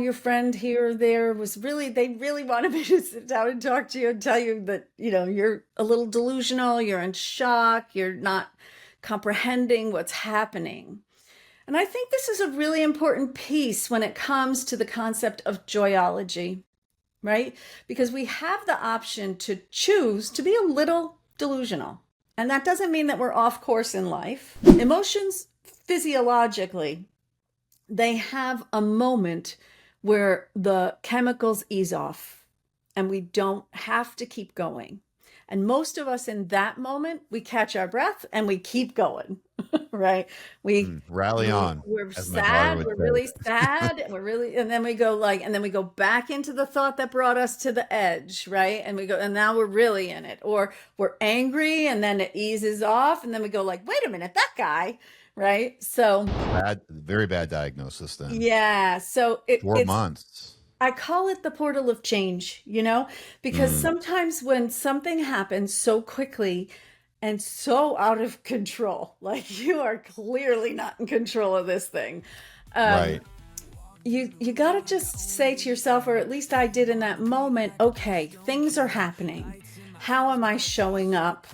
your friend here or there they really wanted me to sit down and talk to you and tell you that, you're a little delusional, you're in shock, you're not comprehending what's happening. And I think this is a really important piece when it comes to the concept of joyology, right? Because we have the option to choose to be a little delusional. And that doesn't mean that we're off course in life. Emotions, physiologically, they have a moment where the chemicals ease off and we don't have to keep going. And most of us in that moment, we catch our breath and we keep going, right? Rally on, We're as my daughter sad, would we're say. really sad, and then we go and then we go back into the thought that brought us to the edge, right? And we go, and now we're really in it. Or we're angry and then it eases off, and then we go like, wait a minute, that guy, right? So Very bad diagnosis then. yeah, so 4 months. I call it the portal of change, because Mm, sometimes when something happens so quickly and so out of control, like you are clearly not in control of this thing, um, right. you got to just say to yourself, or at least I did in that moment, okay, things are happening. How am I showing up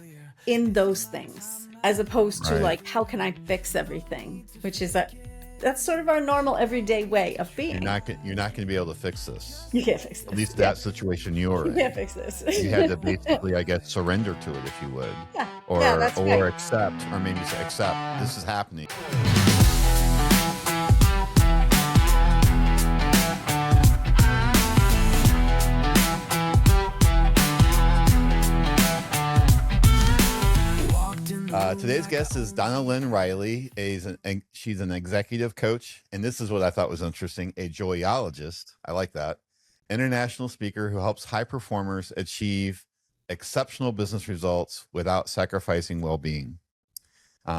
in those things? As opposed to Right. like, how can I fix everything? That's sort of our normal everyday way of You're being. not you're not going to be able to fix this. You can't fix At this. least Yeah, that situation you're you in. can't fix this. You had to basically, I guess, surrender to it, if you would, Yeah, yeah, or that's right. accept, or maybe say, accept this is happening. Today's guest is Donnalynn Riley. She's an executive coach, and this is what I thought was interesting: a joyologist. I like that. International speaker who helps high performers achieve exceptional business results without sacrificing well-being.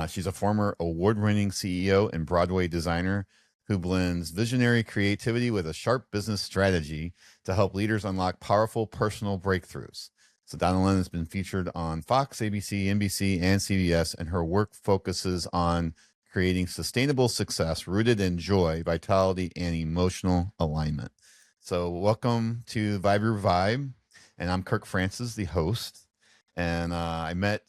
She's a former award-winning CEO and Broadway designer who blends visionary creativity with a sharp business strategy to help leaders unlock powerful personal breakthroughs. So Donnalynn has been featured on Fox, ABC, NBC, and CBS, and her work focuses on creating sustainable success rooted in joy, vitality, and emotional alignment. So welcome to Vibe Your Vibe, and I'm Kirk Francis, the host. And I met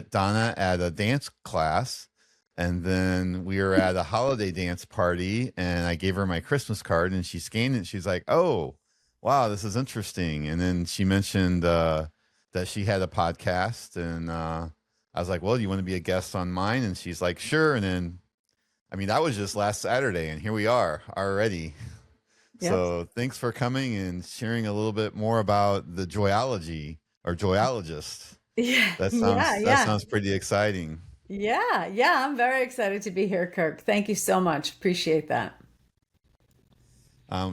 Donna at a dance class, and then we were at a holiday dance party, and I gave her my Christmas card, and she scanned it. And she's like, "Oh, wow, this is interesting." And then she mentioned that she had a podcast, and I was like, "Well, do you want to be a guest on mine?" And she's like, "Sure." And then, I mean, that was just last Saturday, and here we are already. Yep. So thanks for coming and sharing a little bit more about the joyology or joyologist. Yeah, That yeah, sounds yeah. pretty exciting. Yeah, yeah. I'm very excited to be here, Kirk. Thank you so much. Appreciate that.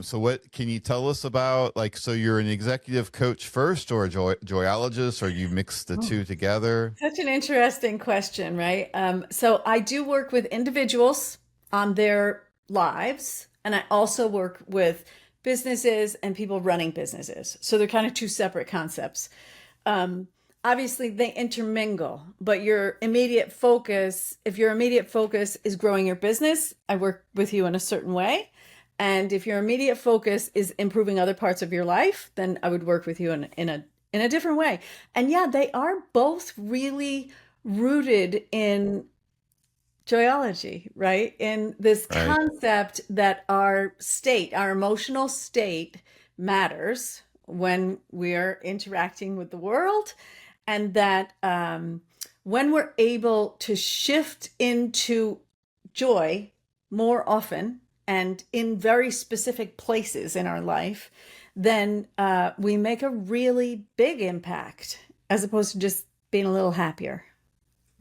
So what can you tell us about, like, so you're an executive coach first, or a joyologist, or you mix the Oh, two together? such an interesting question, right? So I do work with individuals on their lives, and I also work with businesses and people running businesses. So they're kind of two separate concepts. Um, Obviously, they intermingle, but if your immediate focus is growing your business, I work with you in a certain way. And if your immediate focus is improving other parts of your life, then I would work with you in a different way. And yeah, they are both really rooted in joyology, right? In this Right. concept that our emotional state matters when we're interacting with the world, and that when we're able to shift into joy more often and in very specific places in our life, then we make a really big impact as opposed to just being a little happier,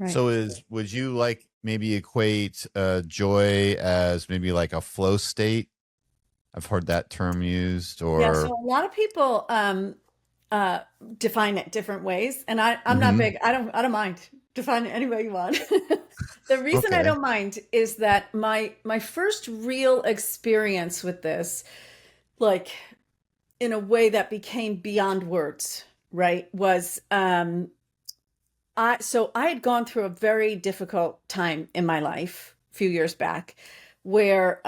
right? So would you like maybe equate joy as maybe like a flow state? I've heard that term used, Yeah, so or a lot of people uh define it different ways, and I'm not Mhm. big. I don't mind. Define it any way you want. The reason I Okay. don't mind is that my first real experience with this, like in a way that became beyond words, right, was I had gone through a very difficult time in my life a few years back, where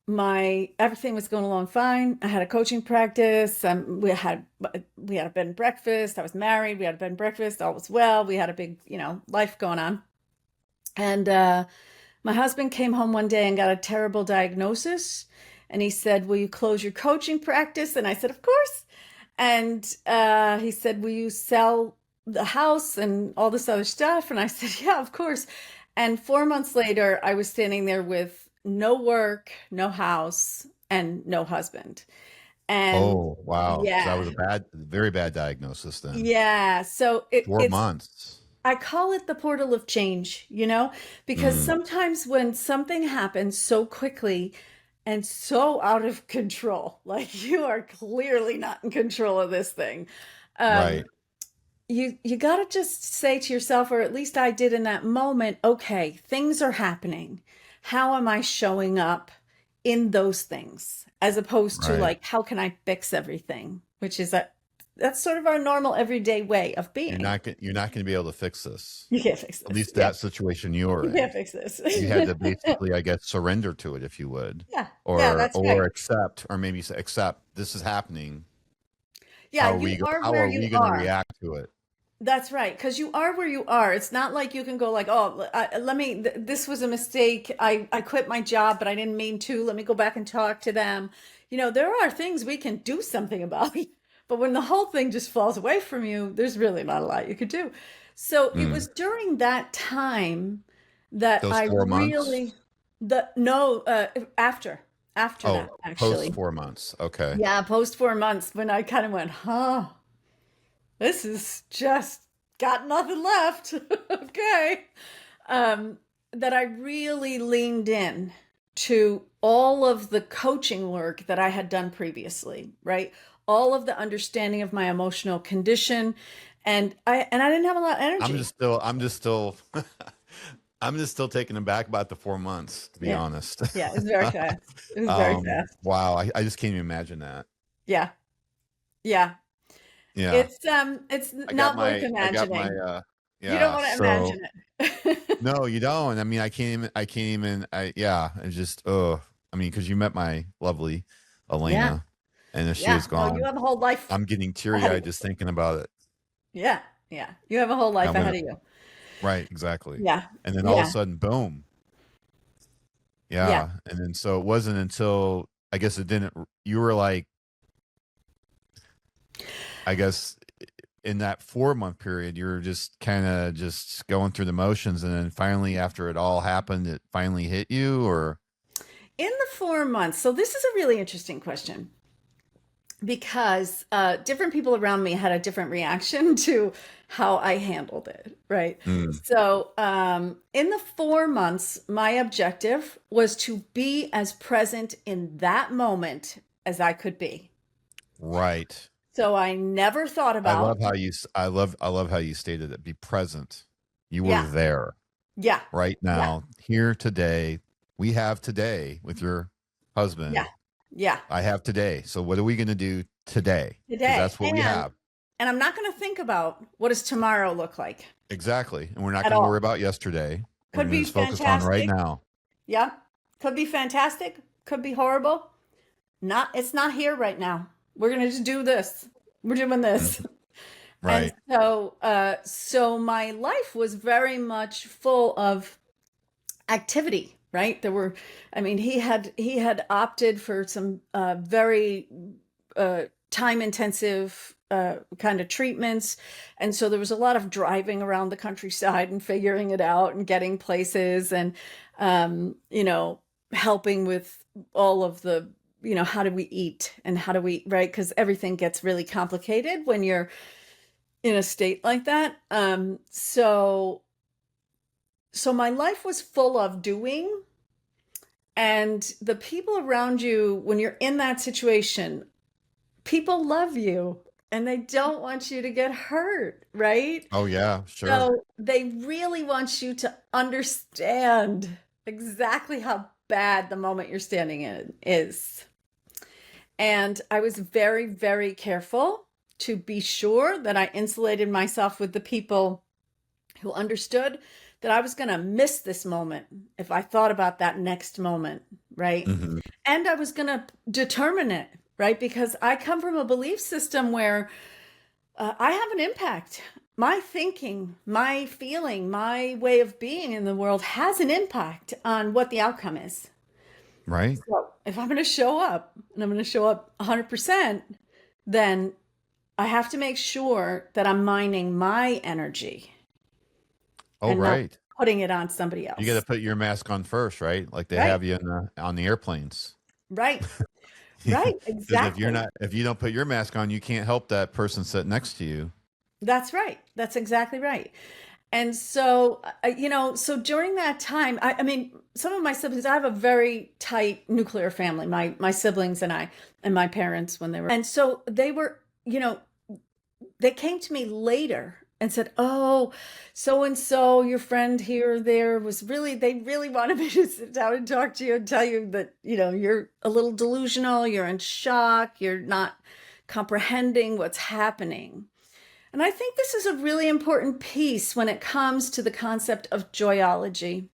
my everything was going along fine. I had a coaching practice. We had a bed and breakfast. I was married. We had a bed and breakfast. All was well. We had a big, life going on. And my husband came home one day and got a terrible diagnosis. And he said, "Will you close your coaching practice?" And I said, "Of course." And he said, "Will you sell the house and all this other stuff?" And I said, "Yeah, of course." And 4 months later, I was standing there with no work, no house, and no husband. And Oh, wow. So that yeah, was a very bad diagnosis then. yeah. So it, Four it's months. I call it the portal of change, because Mm, sometimes when something happens so quickly and so out of control, like you are clearly not in control of this thing, um, right. you got to just say to yourself, or at least I did in that moment, okay, things are happening. How am I showing up in those things? As opposed to Right. like, how can I fix everything? Which is that's sort of our normal everyday way of being. You're not going to be able to fix this. You can't fix At this. least Yeah. that situation you were You can't in. fix this. You had to basically, I guess, surrender to it, if you would, Yeah. Yeah, that's or right. accept, or maybe say, accept this is happening. Yeah, you are How where are you we going to are. react to it? That's right, because you are where you are. It's not like you can go like, "Oh, this was a mistake. I quit my job, but I didn't mean to. Let me go back and talk to them." There are things we can do something about. But when the whole thing just falls away from you, there's really not a lot you could do. So it Mm. was during that time that Those I 4 months. really the no after that Oh, post actually. 4 months. Okay. Yeah, post 4 months when I kind of went, huh, this is just got nothing left. Okay. Um, that I really leaned in to all of the coaching work that I had done previously, right? All of the understanding of my emotional condition. And I didn't have a lot of energy. I'm just still, I'm just still taken aback about the 4 months, to be Yeah. honest. Yeah. It was very fast. It was very fast. Wow. I just can't even imagine that. Yeah. Yeah. Yeah. It's not worth I got my, imagining. You don't yeah. want to So imagine it. no, you don't. I mean, I can't even, yeah. It's just, oh, I mean, cause you met my lovely Yeah. Elena, and if she Yeah. was Well, you gone, have a whole life I'm getting teary ahead of eyed you. just thinking about it. Yeah. Yeah. You have a whole life I'm ahead gonna, of you. right. Exactly. Yeah. And then all of a Yeah. sudden, boom. Yeah. Yeah. And then so it wasn't until I guess it didn't, you were like, I guess in that 4 month period, you were just kind of just going through the motions. And then finally, after it all happened, it finally hit you or, In the 4 months. So this is a really interesting question because different people around me had a different reaction to how I handled it. Right. mm, So in the 4 months, my objective was to be as present in that moment as I could be. right. So I never thought about, I love how you stated it. Be present. You were yeah, there yeah, right yeah, now, here today. We have today with your yeah, husband. yeah. I have today. So what are we going to do today? Because Today. that's what we have. And I'm not going to think about what does tomorrow look like Exactly. And we're not at going to worry all. about yesterday. We're Could going to be just focus on right fantastic. now. Yeah. Could be fantastic. Could be horrible. It's not here right now. We're going to just do this. We're doing this. Mhm. And Right. so my life was very much full of activity, right? I mean, he had opted for some very time intensive kind of treatments. And so there was a lot of driving around the countryside and figuring it out and getting places and, helping with all of the, how do we eat and how do we, right? Because everything gets really complicated when you're in a state like that. So my life was full of doing, and the people around you, when you're in that situation, people love you and they don't want you to get hurt, right? Oh yeah, sure. So they really want you to understand exactly how bad the moment you're standing in is. And I was very, very careful to be sure that I insulated myself with the people who understood that I was going to miss this moment if I thought about that next moment, right? Hmm. And I was going to determine it, right? Because I come from a belief system where I have an impact. My thinking, my feeling, my way of being in the world has an impact on what the outcome is. Right. So if I'm going to show up and I'm going to show up 100%, then I have to make sure that I'm mining my energy Oh, and not right. putting it on somebody You got to else. put your mask on first, right? Like they Right, have you on the airplanes. right, right. Because if you're Exactly. not, if you don't put your mask on, you can't help that person sitting next to you. That's right. That's exactly right. And so, so during that time, I mean, some of my siblings, I have a very tight nuclear family, my siblings and I, and my parents when they were, and so they were, they came to me later and said, "Oh, so and so, your friend here or there was really, they really wanted me to sit down and talk to you and tell you that, you're a little delusional, you're in shock, you're not comprehending what's happening." And I think this is a really important piece when it comes to the concept of joyology,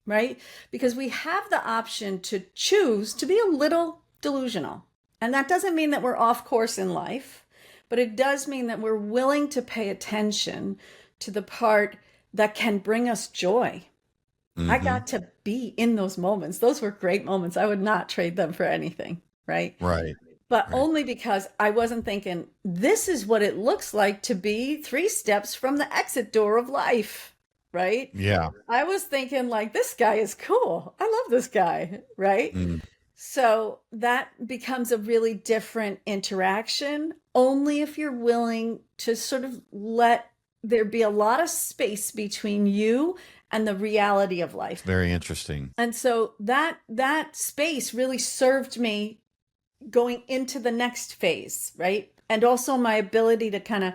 right? Because we have the option to choose to be a little delusional. And that doesn't mean that we're off course in life, but it does mean that we're willing to pay attention to the part that can bring us joy. I Hmm. got to be in those moments. Those were great moments. I would not trade them for anything, right? Right. But Right. only because I wasn't thinking, this is what it looks like to be 3 steps from the exit door of life, right? Yeah. I was thinking, like, this guy is cool. I love this guy, right? Mm. So that becomes a really different interaction only if you're willing to sort of let there be a lot of space between you and the reality of It's life. very interesting. And so that space really served me going into the next phase, right? And also my ability to kind of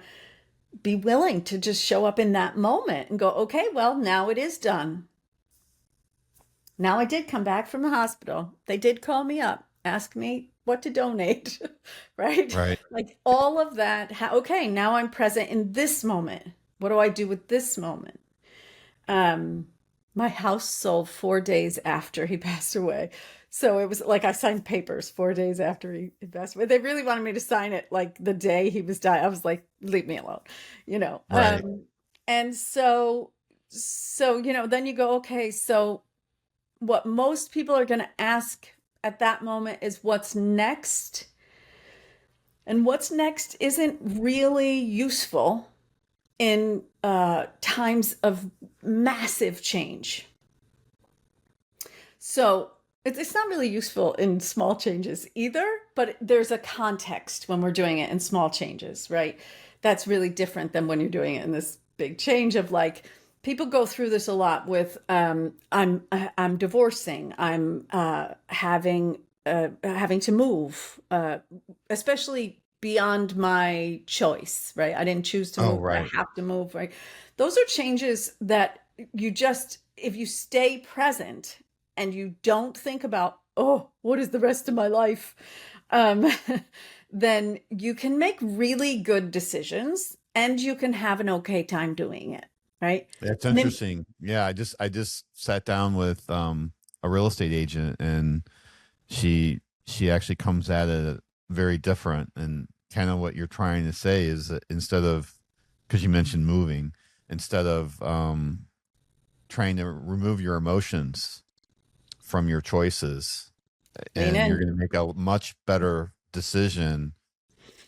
be willing to just show up in that moment and go, okay, well, now it is done. Now I did come back from the hospital. They did call me up, ask me what to donate, right? Right. Like all of that. Okay, now I'm present in this moment. What do I do with this moment? Um, my house sold 4 days after he passed away. So it was like I signed papers 4 days after he passed away. They really wanted me to sign it like the day he was dying. I was like, leave me alone, you know. Right. And then you go, okay, so what most people are going to ask at that moment is what's next. And what's next isn't really useful in times of massive change. So it's not really useful in small changes either, but there's a context when we're doing it in small changes, right? That's really different than when you're doing it in this big change of like, people go through this a lot with I'm divorcing, I'm having to move, especially beyond my choice, right? I didn't choose to Oh, move, but I right. have to move, right? Those are changes that you just, if you stay present and you don't think about, oh, what is the rest of my life? Um, then you can make really good decisions and you can have an okay time doing it, right? That's And then, interesting. Yeah, I just sat down with a real estate agent, and she actually comes at it very different, and kind of what you're trying to say is that instead of, because you mentioned moving, instead of trying to remove your emotions from your choices, lean and you're in. going to make a much better decision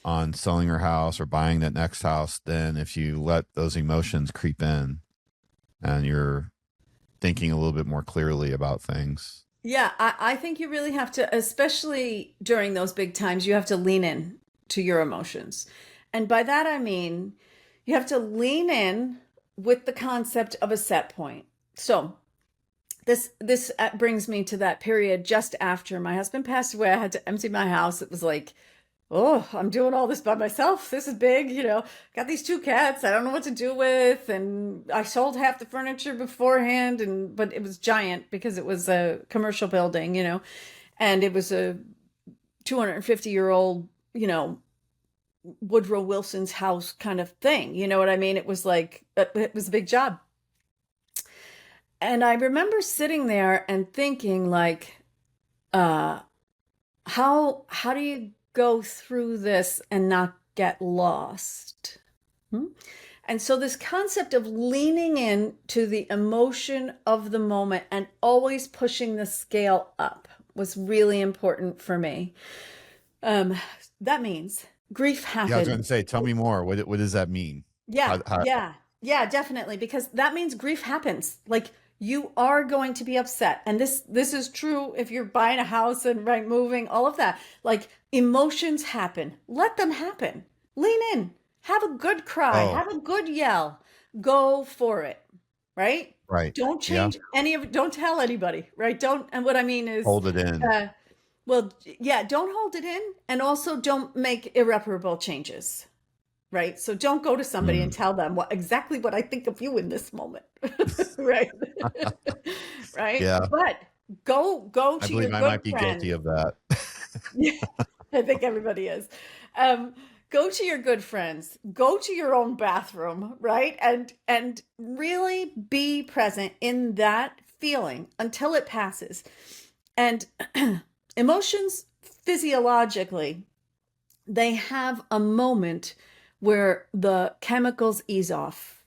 on selling your house or buying that next house than if you let those emotions creep in and you're thinking a little bit more clearly about things. Yeah, I think you really have to, especially during those big times, you have to lean in to your emotions. And by that, I mean, you have to lean in with the concept of a set point. So this brings me to that period just after my husband passed away. I had to empty my house. It was like, oh, I'm doing all this by myself. This is big, got these 2 cats I don't know what to do with. And I sold half the furniture beforehand, but it was giant because it was a commercial building, and it was a 250-year-old, Woodrow Wilson's house kind of thing. You know what I mean? It was like, it was a big job. And I remember sitting there and thinking, like, uh, how do you go through this and not get lost? Hmm? And so this concept of leaning in to the emotion of the moment and always pushing the scale up was really important for me. Um, that means grief Yeah, I was going to happens. say, tell me more. What does that mean? Yeah, How, yeah, yeah, definitely. Because that means grief happens. Like you are going to be upset. And this is true if you're buying a house and right moving, all of that. Like emotions happen. Let them happen. Lean in. Have a good cry. oh, Have a good yell. Go for it. Right? right. Don't Yeah. change any of it. Don't tell anybody. Right? Don't, and what I mean is Hold it in. uh well, yeah, don't hold it in and also don't make irreparable changes, right? So don't go to somebody and Mm. tell them exactly what I think of you in this moment, right? Right? Yeah. But go I to your believe I good might be guilty friends. of that. Yeah, I think everybody is. Um, go to your good friends. Go to your own bathroom, right? And really be present in that feeling until it passes. And emotions physiologically, they have a moment where the chemicals ease off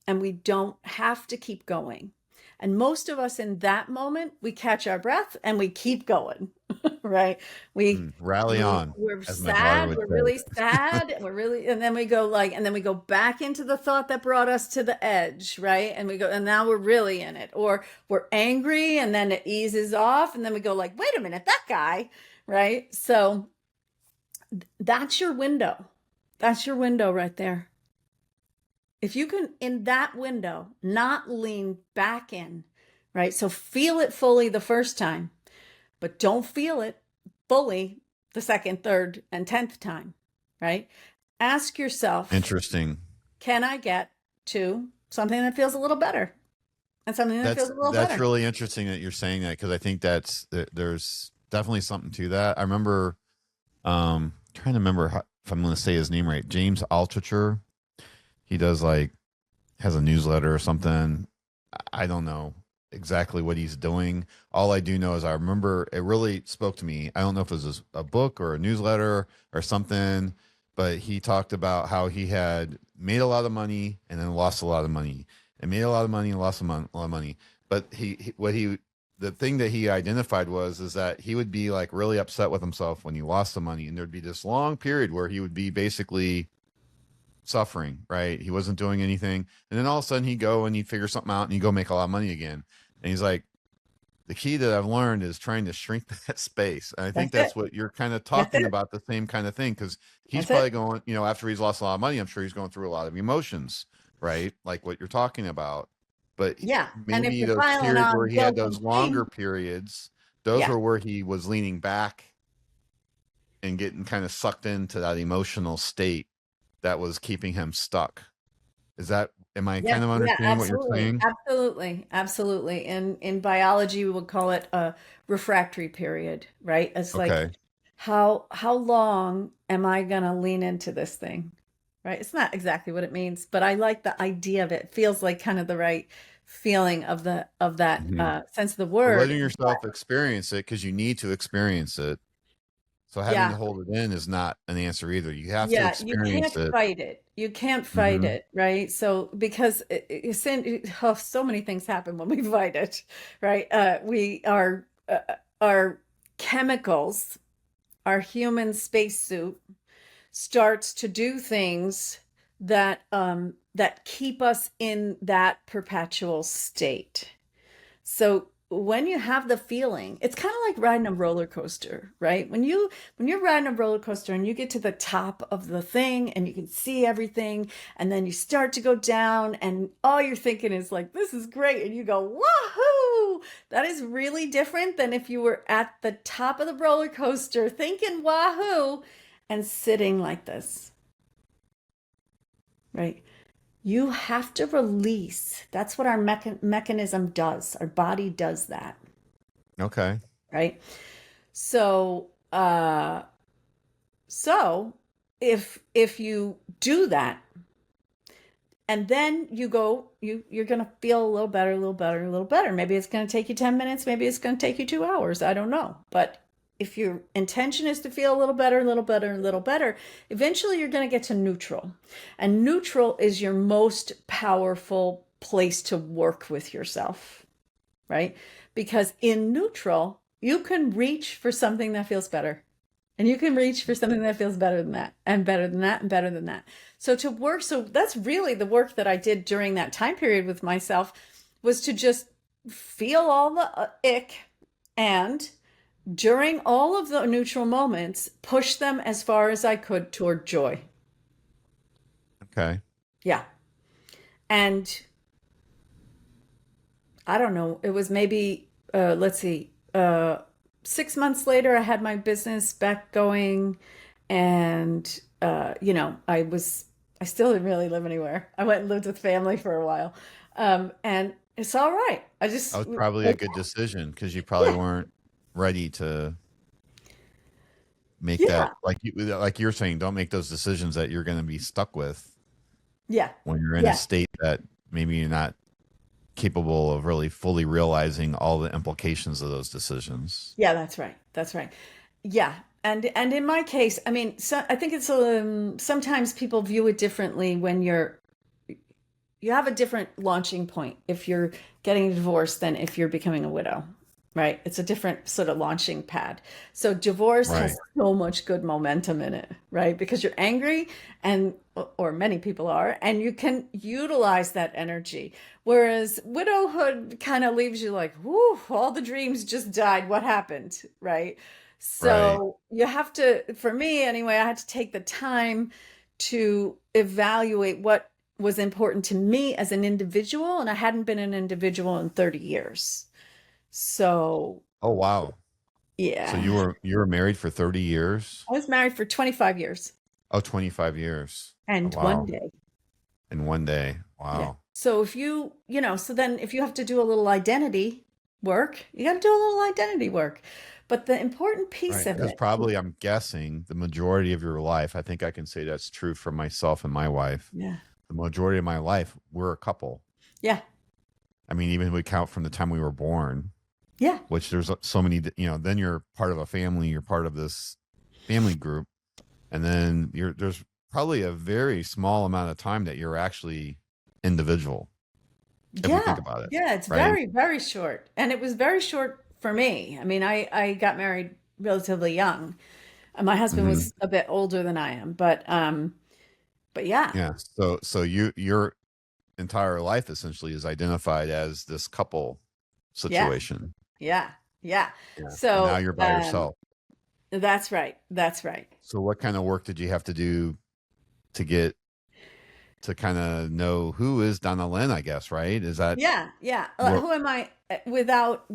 and we don't have to keep going. And most of us in that moment, we catch our breath and we keep going, right? We Rally we on, we're as my daughter sad, would we're say. really sad, and we're really and then we go like and then we go back into the thought that brought us to the edge, right? And we go and now we're really in it. Or we're angry and then it eases off and then we go like, "Wait a minute, that guy." Right? So that's your window. That's your window right there. If you can, in that window, not lean back in, right? So feel it fully the first time, but don't feel it fully the second, third, and 10th time, right? Ask yourself, Interesting. can I get to something that feels a little better and something that feels a little That's better? really interesting that you're saying that, because I think there's definitely something to that. I remember trying to remember if I'm going to say his name right. James Altucher. He does like has a newsletter or something. I don't know exactly what he's doing. All I do know is I remember it really spoke to me. I don't know if it was a book or a newsletter or something, but he talked about how he had made a lot of money and then lost a lot of money, and made a lot of money and lost a lot of money. But the thing that he identified was is that he would be like really upset with himself when he lost the money, and there'd be this long period where he would be basically suffering, right? He wasn't doing anything. And then all of a sudden he'd go and he'd figure something out and he'd go make a lot of money again. And he's like, the key that I've learned is trying to shrink that space. And I think That's it. that's what you're kind of That's talking it. about, the same kind of thing. Cause he's That's it. probably going, after he's lost a lot of money, I'm sure he's going through a lot of emotions, right? Like what you're talking about. But Yeah. And if maybe you're those piling periods where on he had guilt those and longer shame, periods, those yeah. were where he was leaning back and getting kind of sucked into that emotional state that was keeping him stuck. Am I Yeah, kind of yeah, understanding what you're absolutely. saying? Absolutely. Absolutely. In biology, we would call it a refractory period, right? It's like Okay. how long am I gonna lean into this thing? Right? It's not exactly what it means, but I like the idea of it. It feels like kind of the right feeling of the of that Mhm. sense of the But word. letting But yourself experience it, because you need to experience it. So having to yeah, hold it in is not an answer either. You have to yeah, you experience can't it. fight it. You can't fight Hmm. it, right? So because oh, so many things happen when we fight it, right? We our chemicals, our human spacesuit starts to do things that keep us in that perpetual state. So when you have the feeling, it's kind of like riding a roller coaster, right? When you're riding a roller coaster and you get to the top of the thing and you can see everything, and then you start to go down and all you're thinking is like, this is great, and you go, wahoo! That is really different than if you were at the top of the roller coaster thinking wahoo and sitting like this, right? You have to release. That's what our mechanism does. Our body does that, Okay. right? So, so if you do that, and then you go, you're gonna feel a little better, a little better, a little better. Maybe it's gonna take you 10 minutes. Maybe it's gonna take you 2 hours. I don't know, but if your intention is to feel a little better, a little better, a little better, eventually you're going to get to neutral. And neutral is your most powerful place to work with yourself, right? Because in neutral, you can reach for something that feels better. And you can reach for something that feels better than that, and better than that, and better than that. So to work, so that's really the work that I did during that time period with myself, was to just feel all the ick, and during all of the neutral moments, push them as far as I could toward joy. Okay. Yeah. And I don't know, it was maybe, let's see, 6 months later, I had my business back going. And, I still didn't really live anywhere. I went and lived with family for a while. And it's all right. I That just, was probably a like, good decision because you probably yeah, weren't ready to make that yeah, like you're saying, don't make those decisions that you're going to be stuck with yeah, when you're in a yeah, state that maybe you're not capable of really fully realizing all the implications of those decisions. yeah, that's right. That's right. Yeah. And in my case, I mean, so I think it's sometimes people view it differently when you have a different launching point if you're getting a divorce than if you're becoming a widow, right? It's a different sort of launching pad. So divorce Right. has so much good momentum in it, right? Because you're angry, and or many people are, and you can utilize that energy. Whereas widowhood kind of leaves you like, whoo, all the dreams just died. What happened, right? Right. So you have to, for me anyway, I had to take the time to evaluate what was important to me as an individual, and I hadn't been an individual in 30 years. So, Oh, wow. So yeah. you were married for 30 years? I was married for 25 years Oh, 25 years. Oh, and one wow. day. In one day. Yeah. Wow. So if so then if you have to do a little identity work, you got to do a little identity work. But the important piece Right. of Because it, probably I'm guessing the majority of your life, I think I can say that's true for myself and my wife. yeah. The majority of my life, we're a couple. Yeah. I mean, even if we count from the time we were born, Yeah. which there's so many, then you're part of a family, you're part of this family group. And then there's probably a very small amount of time that you're actually individual, if we think Yeah. about it. Yeah, it's Right. very, very short. And it was very short for me. I mean, I got married relatively young. My husband Hmm. was a bit older than I am, but yeah, Yeah. So your entire life essentially is identified as this couple yeah, situation. yeah, yeah. Yeah. And now So you're by yourself. that's right. That's right. So what kind of work did you have to do to get to kind of know who is Donnalynn, I guess, right? Is that Yeah, yeah. what Who am I without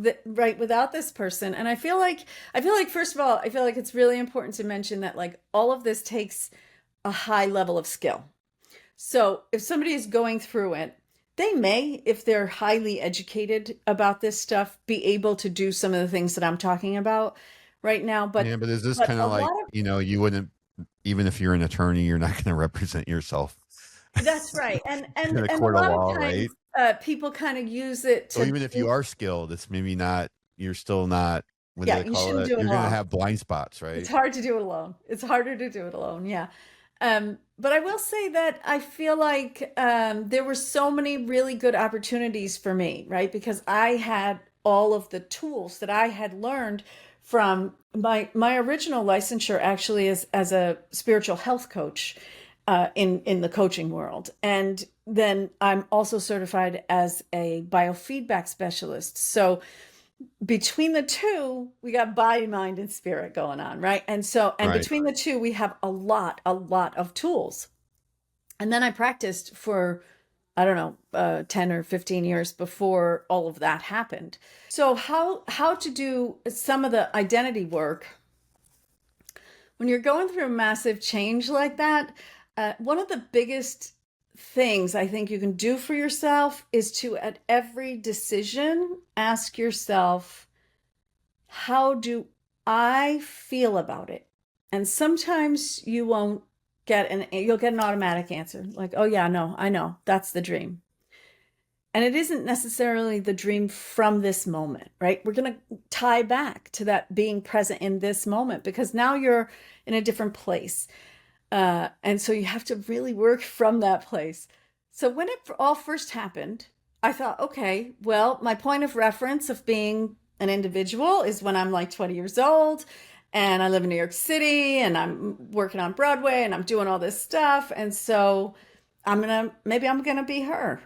this person? And I feel like first of all, I feel like it's really important to mention that like all of this takes a high level of skill. So if somebody is going through it, they may, if they're highly educated about this stuff, be able to do some of the things that I'm talking about right now. yeah, but is this But kind a of lot like, of you wouldn't, even if you're an attorney, you're not going to represent yourself that's right, and in and a and a court of lot of law, times right? people kind of use it So to even if you are skilled, it's maybe not, you're still not, what do yeah, they you call shouldn't it? do it You're going to alone. have blind spots, It's right? hard to do it alone. It's harder to do it alone. Yeah. But I will say that I feel like there were so many really good opportunities for me, right? Because I had all of the tools that I had learned from my original licensure actually is as a spiritual health coach in the coaching world, and then I'm also certified as a biofeedback specialist. So between the two, we got body, mind, and spirit going on, right? And Right. between the two, we have a lot of tools. And then I practiced for, I don't know, 10 or 15 years before all of that happened. So how to do some of the identity work when you're going through a massive change like that, one of the biggest things I think you can do for yourself is to, at every decision, ask yourself, how do I feel about it? And sometimes you'll get an automatic answer like, oh yeah, no, I know, that's the dream. And it isn't necessarily the dream from this moment, right? We're going to tie back to that being present in this moment because now you're in a different place. And so you have to really work from that place. So when it all first happened, I thought, okay, well, my point of reference of being an individual is when I'm like 20 years old and I live in New York City and I'm working on Broadway and I'm doing all this stuff. And so maybe I'm gonna be her.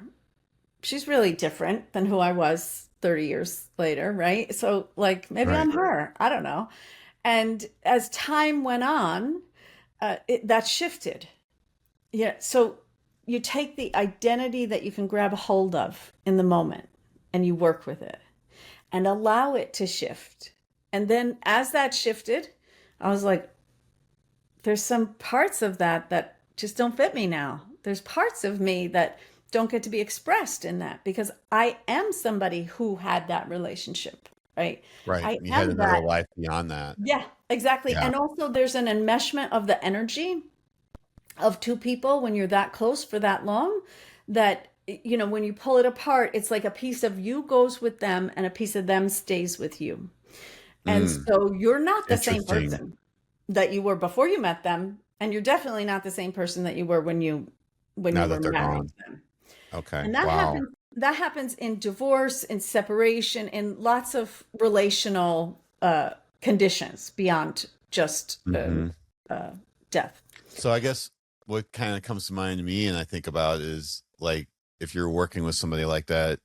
She's really different than who I was 30 years later, right? So, like, maybe Right. I'm her. I don't know. And as time went on, that shifted. Yeah. So you take the identity that you can grab a hold of in the moment and you work with it and allow it to shift. And then as that shifted, I was like, there's some parts of that that just don't fit me now. There's parts of me that don't get to be expressed in that because I am somebody who had that relationship, right? Right. I You had am another that. life beyond that. Yeah, exactly. Yeah. And also, there's an enmeshment of the energy of two people when you're that close for that long that, when you pull it apart, it's like a piece of you goes with them and a piece of them stays with you. And Mm, so you're not the same interesting. person that you were before you met them, and you're definitely not the same person that you were when you Now were that they're married gone. to them. Okay. And Wow. that happens in divorce, in separation, in lots of relational conditions beyond just Hmm. uh, death. So I guess what kind of comes to mind to me and I think about is like if you're working with somebody like that,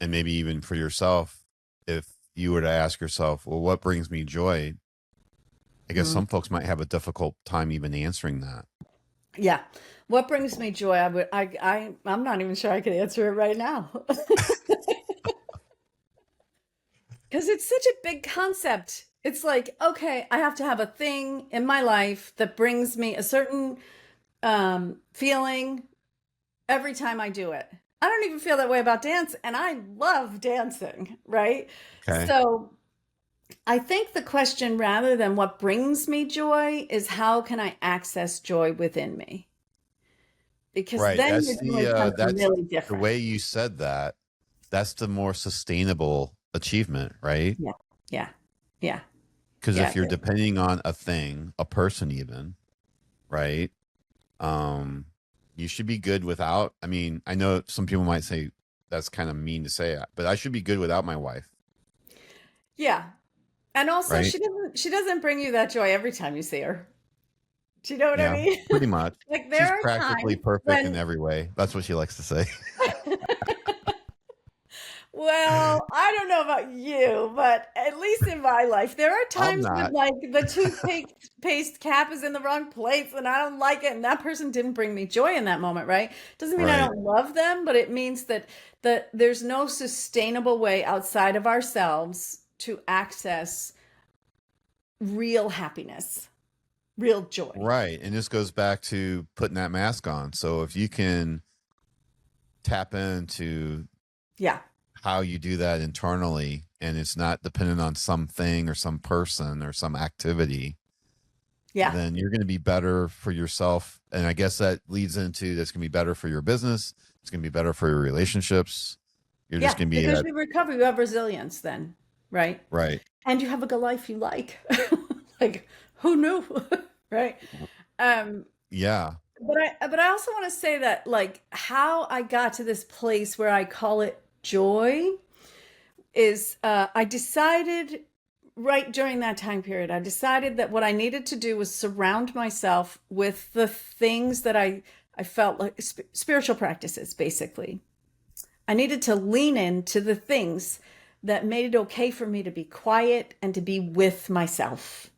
and maybe even for yourself, if you were to ask yourself, well, what brings me joy? I guess Mm. some folks might have a difficult time even answering that. Yeah. What brings me joy? I'm not even sure I could answer it right now. Because it's such a big concept. It's like, okay, I have to have a thing in my life that brings me a certain feeling every time I do it. I don't even feel that way about dance, and I love dancing, right? Okay. So I think the question, rather than what brings me joy, is how can I access joy within me? Because Right. then you're doing something That's really the different. way you said that. That's the more sustainable achievement, right? Yeah. Yeah. Yeah. Because Yeah. if you're depending on a thing, a person even, right? Um, you should be good without. I mean, I know some people might say that's kind of mean to say, but I should be good without my wife, Yeah. And also right? she doesn't bring you that joy every time you see her. Do you know what I Yeah, mean? pretty much. Like there She's are practically times perfect in when every way. That's what she likes to say. well, I don't know about you, but at least in my life, there are I'm times when not. like the toothpaste paste cap is in the wrong place and I don't like it, and that person didn't bring me joy in that moment, right? Doesn't mean I Right. don't love them, but it means that there's no sustainable way outside of ourselves to access real happiness, real joy. Right. And this goes back to putting that mask on. So if you can tap into Yeah. how you do that internally and it's not dependent on something or some person or some activity, Yeah. then you're going to be better for yourself. And I guess that leads into that's going to be better for your business. It's going to be better for your relationships. You're just Yeah, going to be because at, you recover, you have resilience then, right? right. And you have a good life you like. Like who knew? Right? Um Yeah. but I also want to say that like how I got to this place where I call it joy is I decided right during that time period, I decided that what I needed to do was surround myself with the things that I felt like spiritual practices basically. I needed to lean into the things that made it okay for me to be quiet and to be with myself,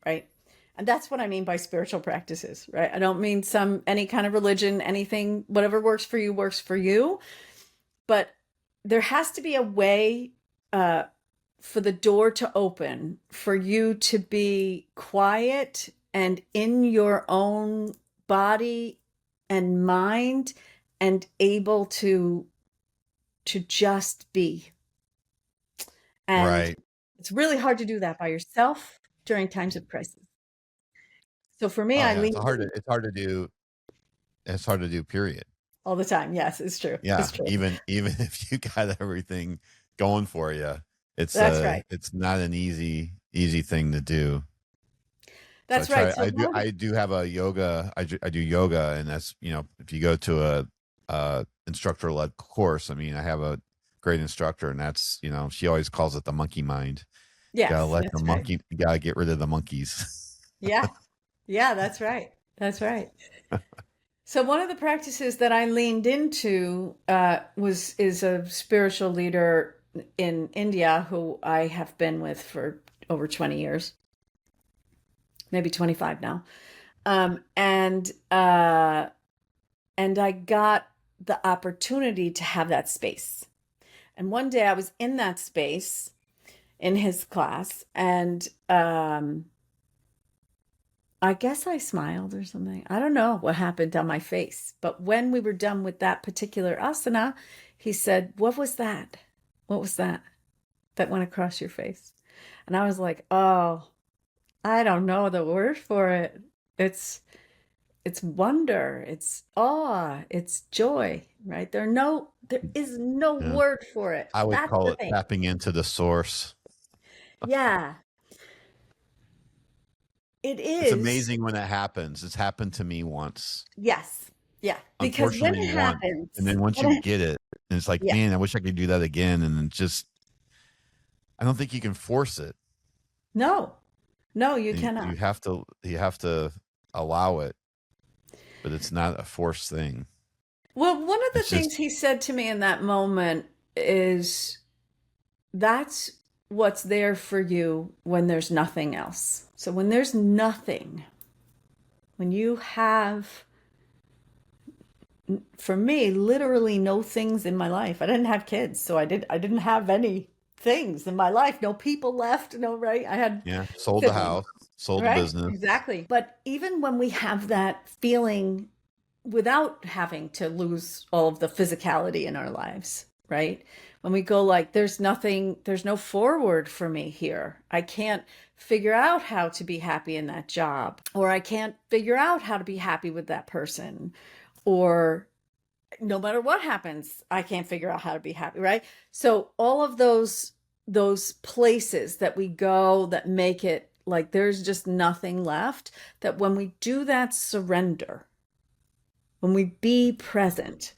right? And that's what I mean by spiritual practices, right? I don't mean any kind of religion, anything, whatever works for you works for you. But there has to be a way uh, for the door to open, for you to be quiet and in your own body and mind and able to just be. And Right. it's really hard to do that by yourself during times of crisis. So for me, Oh I yeah. leaned in. It's hard to do. It's hard to do, period. all the time. Yes, it's true. Yeah, It's true. even if you got everything going for you, That's right. it's not an easy thing to do. So That's right. So one of the, I do have a yoga. I do yoga, and that's, if you go to a instructor led course. I mean, I have a great instructor, and that's, she always calls it the monkey mind. Gotta yes, let the that's right. monkey. You gotta get rid of the monkeys. Yeah. Yeah, that's right. That's right. So one of the practices that I leaned into was is a spiritual leader in India who I have been with for over 20 years, maybe 25 now. Um, and uh, and I got the opportunity to have that space. And one day I was in that space in his class, and I guess I smiled or something. I don't know what happened on my face. But when we were done with that particular asana, he said, "What was that? What was that that went across your face?" And I was like, "Oh, I don't know the word for it. It's it's wonder, it's awe, it's joy, right? There is no Yeah, word for it. I would That's call the it thing. tapping into the source. Yeah, it It's is. amazing when it happens. It's happened to me once, Yes. Yeah. Because when unfortunately it once, and happens, then once you get it, and it's like, yeah. man, I wish I could do that again, and then just, I don't think you can force it. No, no, you You cannot. you have to allow it, but it's not a forced thing. Well, one of the It's things just he said to me in that moment is that's what's there for you when there's nothing else. So when there's nothing, when you have, for me, literally no things in my life. I didn't have kids, so I didn't have any things in my life. No people left, no, right? I had yeah, sold the siblings, house, sold the right? business. Exactly. But even when we have that feeling without having to lose all of the physicality in our lives, right? When we go like, there's nothing, there's no forward for me here. I can't figure out how to be happy in that job, or I can't figure out how to be happy with that person, or no matter what happens, I can't figure out how to be happy, right? So all of those places that we go that make it like there's just nothing left, that when we do that surrender, when we be present,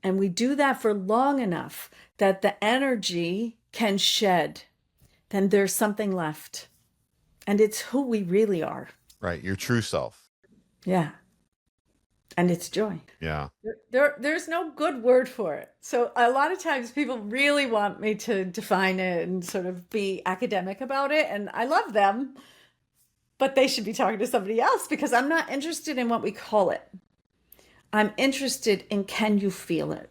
and we do that for long enough that the energy can shed, then there's something left. And it's who we really are. Right, your true self. Yeah. And it's joy. Yeah. There's no good word for it. So a lot of times people really want me to define it and sort of be academic about it. And I love them, but they should be talking to somebody else because I'm not interested in what we call it. I'm interested in, can you feel it?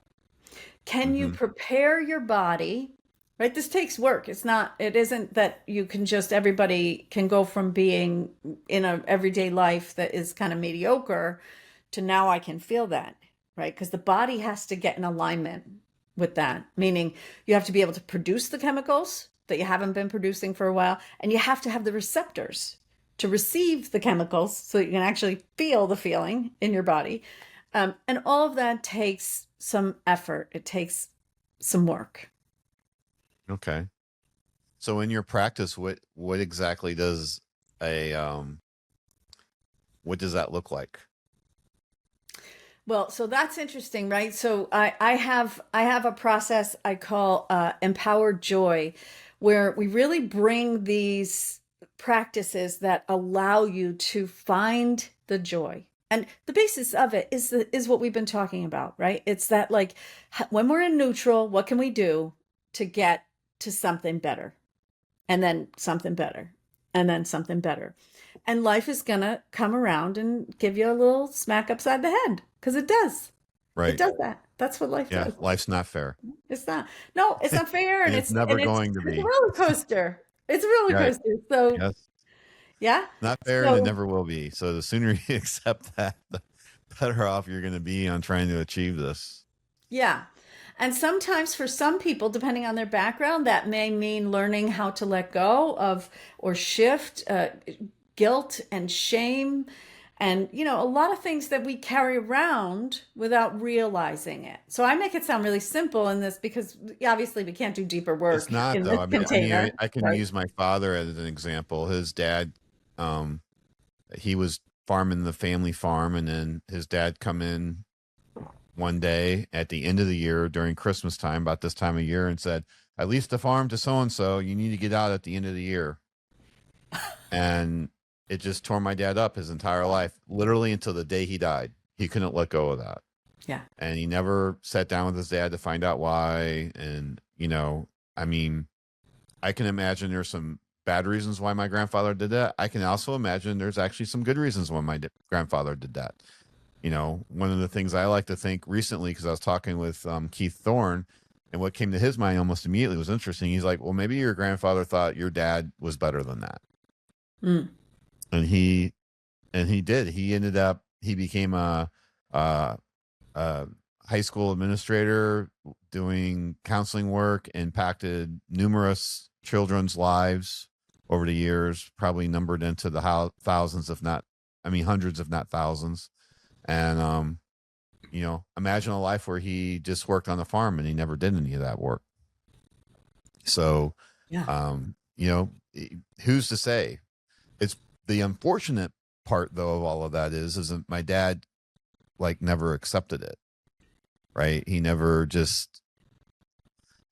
Can you Hmm. prepare your body? Right? This takes work. It isn't that you can just, everybody can go from being in a everyday life that is kind of mediocre to now I can feel that, right? Because the body has to get in alignment with that, meaning you have to be able to produce the chemicals that you haven't been producing for a while, and you have to have the receptors to receive the chemicals so that you can actually feel the feeling in your body. And all of that takes some effort. It takes some work. Okay. So in your practice, what exactly does a what does that look like? Well, so that's interesting, right? So I have a process I call empowered joy, where we really bring these practices that allow you to find the joy. And the basis of it is what we've been talking about, right? It's that like when we're in neutral, what can we do to get to something better? And then something better, and then something better. And life is going to come around and give you a little smack upside the head because it does. It Right. does that. That's what life Yeah, does. life's not fair. It's not. No, it's not fair, and And it's never going to it's a be. roller coaster. It's a roller Right. coaster. So Yes. yeah. Not fair, and it So never will be. So the sooner you accept that, the better off you're going to be on trying to achieve this. yeah. And sometimes for some people, depending on their background, that may mean learning how to let go of or shift guilt and shame And, a lot of things that we carry around without realizing it. So I make it sound really simple in this because obviously we can't do deeper It's work not in though. this container, I can right? use my father as an example. His dad, um, he was farming the family farm, and then his dad come in one day at the end of the year during Christmas time, about this time of year, and said, "I leased the farm to so and so. You need to get out at the end of the year." And it just tore my dad up his entire life, literally until the day he died. He couldn't let go of that. Yeah. And he never sat down with his dad to find out why. And, I mean, I can imagine there's some bad reasons why my grandfather did that. I can also imagine there's actually some good reasons why my grandfather did that. One of the things I like to think recently, because I was talking with Keith Thorne, and what came to his mind almost immediately was interesting. He's like, well, maybe your grandfather thought your dad was better than that. Mm. And he did. He became a high school administrator doing counseling work, impacted numerous children's lives over the years, probably numbered into the thousands, if not, hundreds, if not thousands. And, imagine a life where he just worked on the farm and he never did any of that work. So, Yeah. Who's to say? It's the unfortunate part though of all of that is that my dad never accepted it. Right. He never just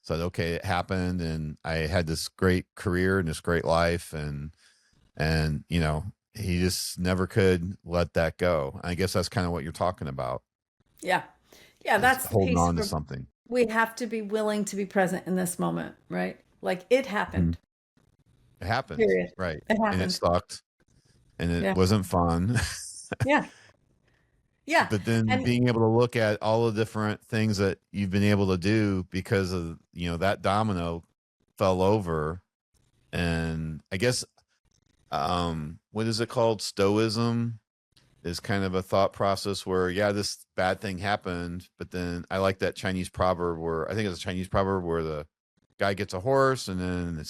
said, okay, it happened. And I had this great career and this great life. And, he just never could let that go. I guess that's kind of what you're talking about, Yeah. Yeah. is That's the holding piece on to where something. we have to be willing to be present in this moment, right? Like it Mhm. happened. It happened. Period. Right. It And it happened. sucked and it Yeah. wasn't fun. Yeah. Yeah. But then And being able to look at all the different things that you've been able to do because of, that domino fell over. And I guess, what is it called? Stoicism is kind of a thought process where, yeah, this bad thing happened, but then I like that Chinese proverb where I think it's a Chinese proverb where the guy gets a horse and then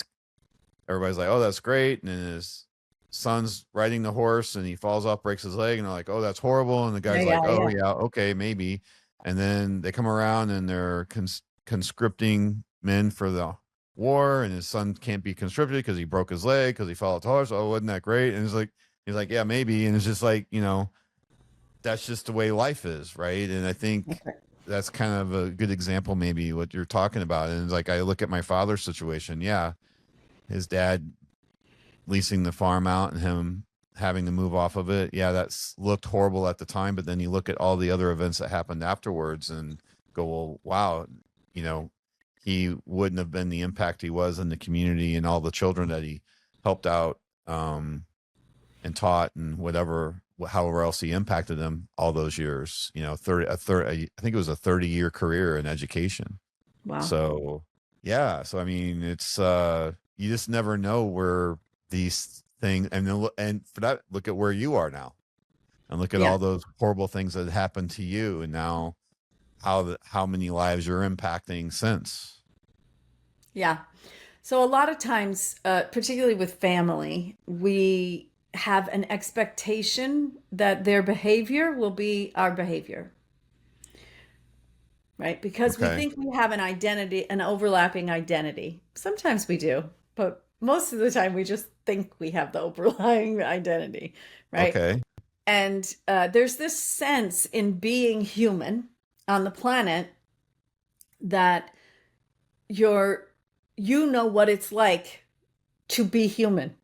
everybody's like, oh, that's great. And then his son's riding the horse and he falls off, breaks his leg, and they're like, oh, that's horrible. And the yeah, guy's like, yeah, oh, yeah. yeah, okay, maybe. And then they come around and they're conscripting men for the war, and his son can't be conscripted because he broke his leg because he fell off the horse. Oh, wasn't that great? And he's like, yeah, maybe. And it's just like, that's just the way life is, right? And I think Okay. that's kind of a good example, maybe what you're talking about. And it's like I look at my father's situation. Yeah, his dad leasing the farm out and him having to move off of it. Yeah, that's looked horrible at the time, but then you look at all the other events that happened afterwards and go, well, wow, he wouldn't have been the impact he was in the community and all the children that he helped out, and taught and however else he impacted them all those years. 30, I think it was a 30-year career in education. Wow. So yeah, so it's you just never know where these things, and for that, look at where you are now, and look at Yeah. all those horrible things that happened to you, and now how many lives you're impacting since. Yeah. So a lot of times, particularly with family, we have an expectation that their behavior will be our behavior, right? Because we Okay. think we have an identity, an overlapping identity. Sometimes we do, but most of the time we just think we have the overlying identity, right? Okay. And there's this sense in being human on the planet that you're, what it's like to be human.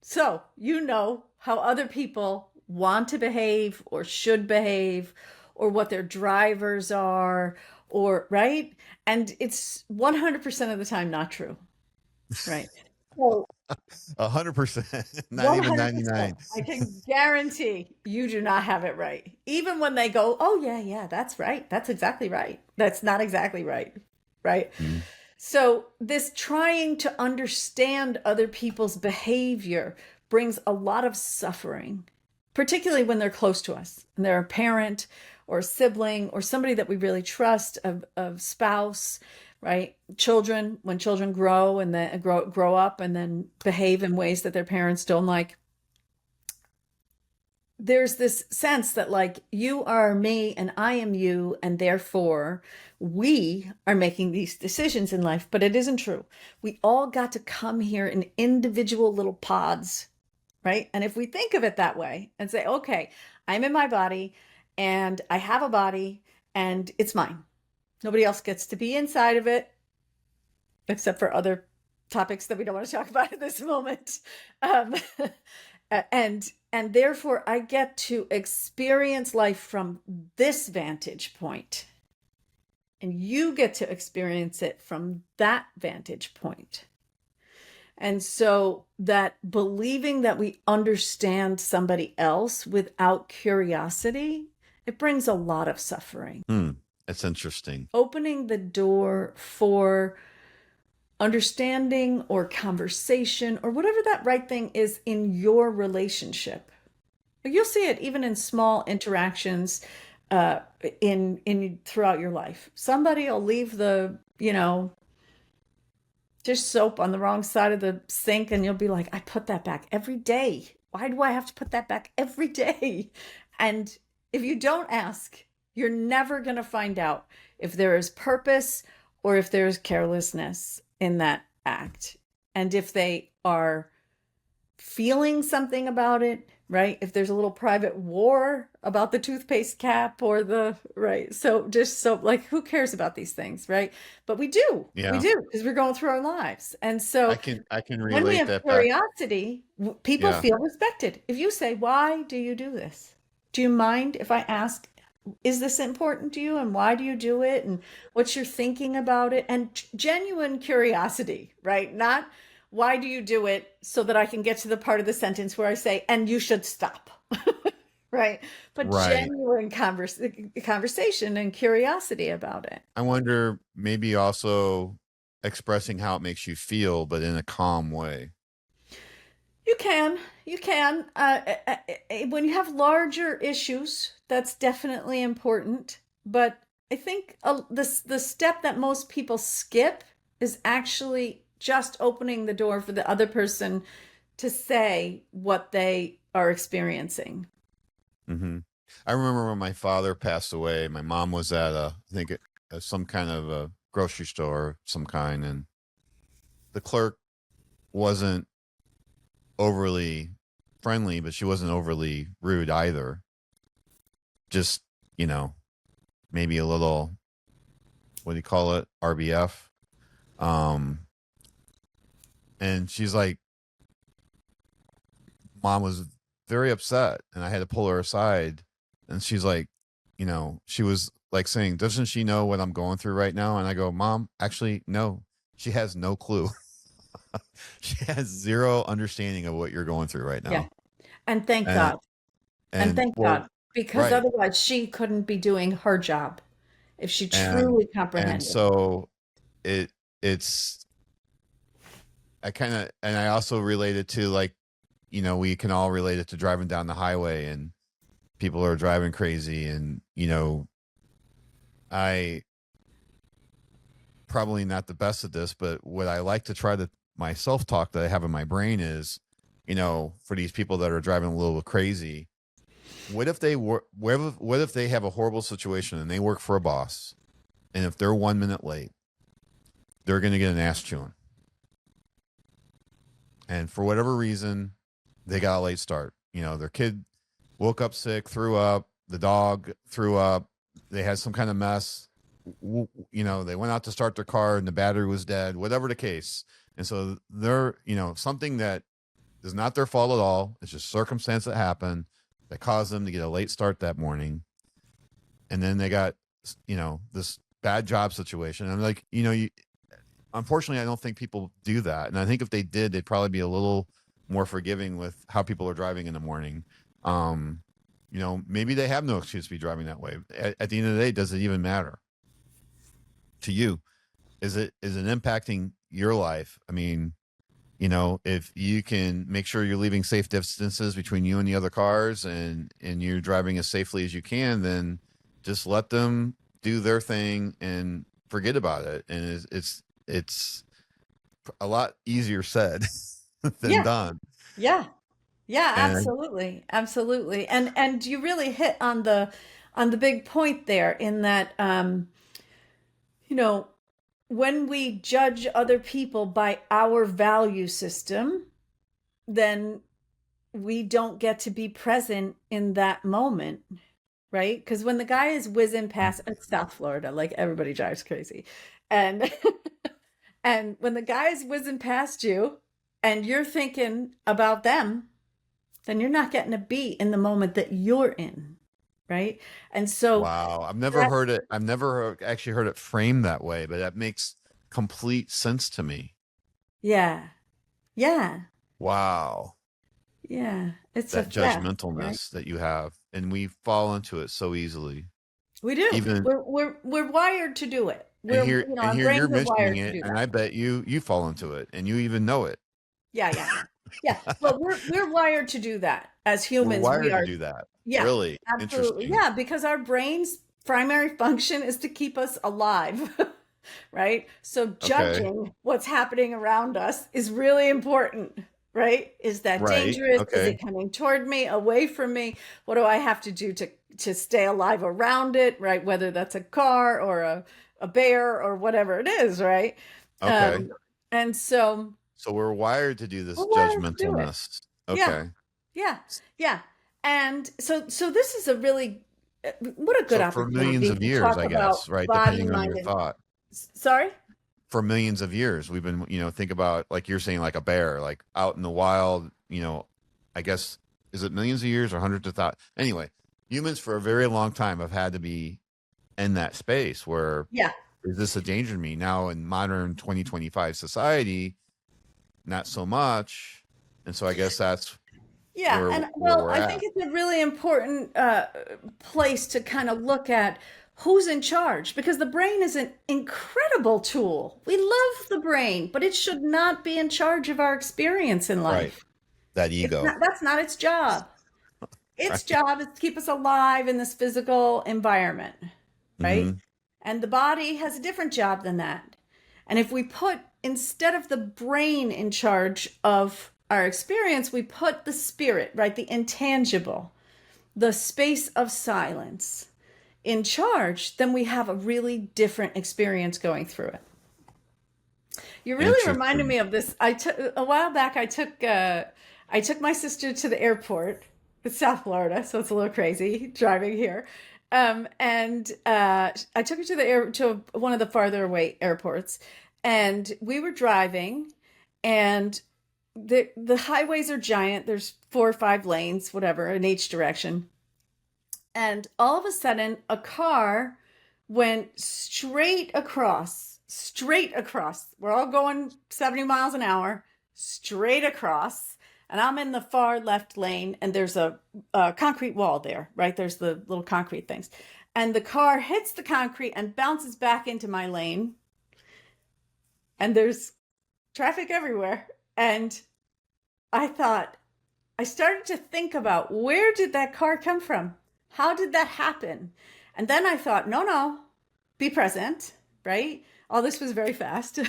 So you know how other people want to behave or should behave or what their drivers are, or right? And it's 100% of the time not true, right? So 100%, not even 100%. 99. I can guarantee you do not have it right. Even when they go, oh, yeah, yeah, that's right. That's exactly right. That's not exactly right. Right. Mhm. So, this trying to understand other people's behavior brings a lot of suffering, particularly when they're close to us and they're a parent or a sibling or somebody that we really trust, a spouse, right? Children, when children grow and then grow up and then behave in ways that their parents don't like, there's this sense that like you are me and I am you, and therefore we are making these decisions in life, but it isn't true. We all got to come here in individual little pods, right? And if we think of it that way and say, okay, I'm in my body and I have a body and it's mine. Nobody else gets to be inside of it except for other topics that we don't want to talk about at this moment. Um, and therefore I get to experience life from this vantage point, and you get to experience it from that vantage point. And so that believing that we understand somebody else without curiosity, it brings a lot of suffering. That's interesting. Opening the door for understanding or conversation or whatever that right thing is in your relationship. You'll see it even in small interactions in throughout your life. Somebody will leave the, dish soap on the wrong side of the sink, and you'll be like, I put that back every day. Why do I have to put that back every day? And if you don't ask, you're never going to find out if there is purpose or if there's carelessness in that act. And if they are feeling something about it, right? If there's a little private war about the toothpaste cap or the, right? So just so like, who cares about these things, right? But we do Yeah, because we're going through our lives. And so I can when we relate have that back. curiosity, people Yeah, feel respected. If you say, why do you do this? Do you mind if I ask, is this important to you and why do you do it and what's your thinking about it? And genuine curiosity, right? Not why do you do it so that I can get to the part of the sentence where I say, and you should stop, right? But right. genuine conversation and curiosity about it. I wonder, maybe also expressing how it makes you feel, but in a calm way. You can, you can. When you have larger issues, that's definitely important. But I think the step that most people skip is actually just opening the door for the other person to say what they are experiencing. Hmm. I remember when my father passed away, my mom was at some kind of a grocery store of some kind, and the clerk wasn't overly friendly, but she wasn't overly rude either. Just, you know, maybe a little, what do you call it? RBF. Um, and she's like, mom was very upset, and I had to pull her aside. And she's like, she was like saying, doesn't she know what I'm going through right now? And I go, Mom, actually, no, she has no clue. She has zero understanding of what you're going through right Yeah. now. And thank And, God. And and thank well, God. Because right. otherwise she couldn't be doing her job if she And, truly and comprehended. so it, it's, and I also related to, like, we can all relate it to driving down the highway and people are driving crazy. And, I probably not the best at this, but what I like to try to my self talk that I have in my brain is, for these people that are driving a little crazy, what if what if they have a horrible situation and they work for a boss, and if they're 1 minute late, they're going to get an ass chewing, and for whatever reason, they got a late start. Their kid woke up sick, threw up, the dog threw up, they had some kind of mess. They went out to start their car and the battery was dead, whatever the case. And so they're, something that is not their fault at all. It's just circumstance that happened that caused them to get a late start that morning. And then they got, this bad job situation. And I'm like, unfortunately, I don't think people do that. And I think if they did, they'd probably be a little more forgiving with how people are driving in the morning. Maybe they have no excuse to be driving that way. At the end of the day, does it even matter to you? Is it impacting your life? I mean, if you can make sure you're leaving safe distances between you and the other cars, and you're driving as safely as you can, then just let them do their thing and forget about it. And it's a lot easier said than Yeah. done. Yeah. Yeah, And absolutely. Absolutely. And you really hit on the big point there in that you know, when we judge other people by our value system, then we don't get to be present in that moment, right? Because when the guy is whizzing past, it's South Florida, like everybody drives crazy. And and when the guy is whizzing past you and you're thinking about them, then you're not getting a beat in the moment that you're in, right? And so wow, I've never that, heard it. I've never actually heard it framed that way, but that makes complete sense to me. yeah, yeah, Wow. yeah. It's a That fact, right? judgmentalness that you have, and we fall into it so easily. We do. Even We're wired to do it. and Our here you're brains are mentioning wired to it, do and that. I bet you fall into it, and you even know it. Yeah, yeah, yeah. Yeah. Well, we're wired to do that as We're humans. We wired to are, do that. yeah, Really absolutely. interesting. Yeah, because our brain's primary function is to keep us alive, right? So Okay. judging what's happening around us is really important, right? Is that Right. dangerous? Is Okay. it coming toward me, away from me? What do I have to do to stay alive around it, right? Whether that's a car or a bear or whatever it is, right? Okay. Um, and so So we're wired to do this we're wired to do it. judgmentalness. Yeah, Okay. yeah, yeah. And so this is a really what a good So for millions opportunity of to years, talk I about guess, right? body, Depending on your mind, and thought. sorry? For millions of years, we've been, think about, like you're saying, like a bear, like out in the wild, I guess, is it millions of years or hundreds of thousands? Anyway, humans for a very long time have had to be in that space where, Yeah. is this a danger to me? Now in modern 2025 society, not so much. And so I guess that's Yeah, where and where well, we're I at. think it's a really important place to kind of look at who's in charge because the brain is an incredible tool. We love the brain, but it should not be in charge of our experience in Right. life. That It's ego. not, that's not its job. Its Right. job is to keep us alive in this physical environment, right? Hmm. And the body has a different job than that. And if we put, instead of the brain in charge of our experience, we put the spirit, right? The intangible, the space of silence in charge, then we have a really different experience going through it. You really reminded Interesting. me of this. I took a while back. I took my sister to the airport. It's South Florida, so it's a little crazy driving here. And I took her to the air to one of the farther away airports, and we were driving, and the highways are giant. There's 4 or 5 lanes, whatever, in each direction. And all of a sudden, a car went straight across. We're all going 70 miles an hour, straight across. And I'm in the far left lane, and there's a concrete wall there, right? There's the little concrete things. And the car hits the concrete and bounces back into my lane. And there's traffic everywhere. And I thought, I started to think about where did that car come from? How did that happen? And then I thought, no, no, be present, right? All this was very fast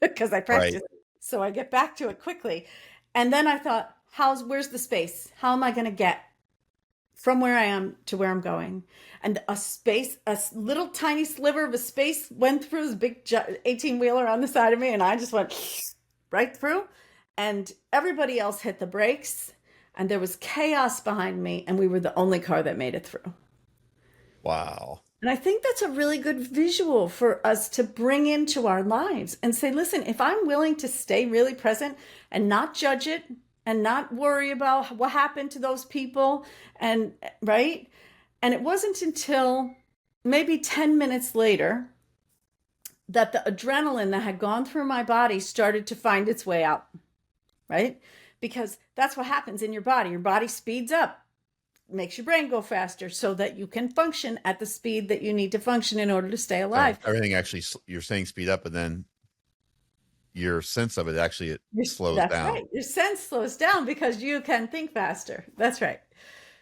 because I Right. practiced. So I get back to it quickly. And then I thought, where's the space? How am I going to get from where I am to where I'm going? And a little tiny sliver of a space went through this big 18 wheeler on the side of me. And I just went right through. And everybody else hit the brakes. And there was chaos behind me. And we were the only car that made it through. Wow. And I think that's a really good visual for us to bring into our lives and say, listen, if I'm willing to stay really present and not judge it and not worry about what happened to those people, and right. And it wasn't until maybe 10 minutes later that the adrenaline that had gone through my body started to find its way out, right? Because that's what happens in your body. Your body speeds up, makes your brain go faster so that you can function at the speed that you need to function in order to stay So alive. everything actually, you're saying speed up, and then your sense of it actually it slows That's down. right. Your sense slows down because you can think faster. That's right.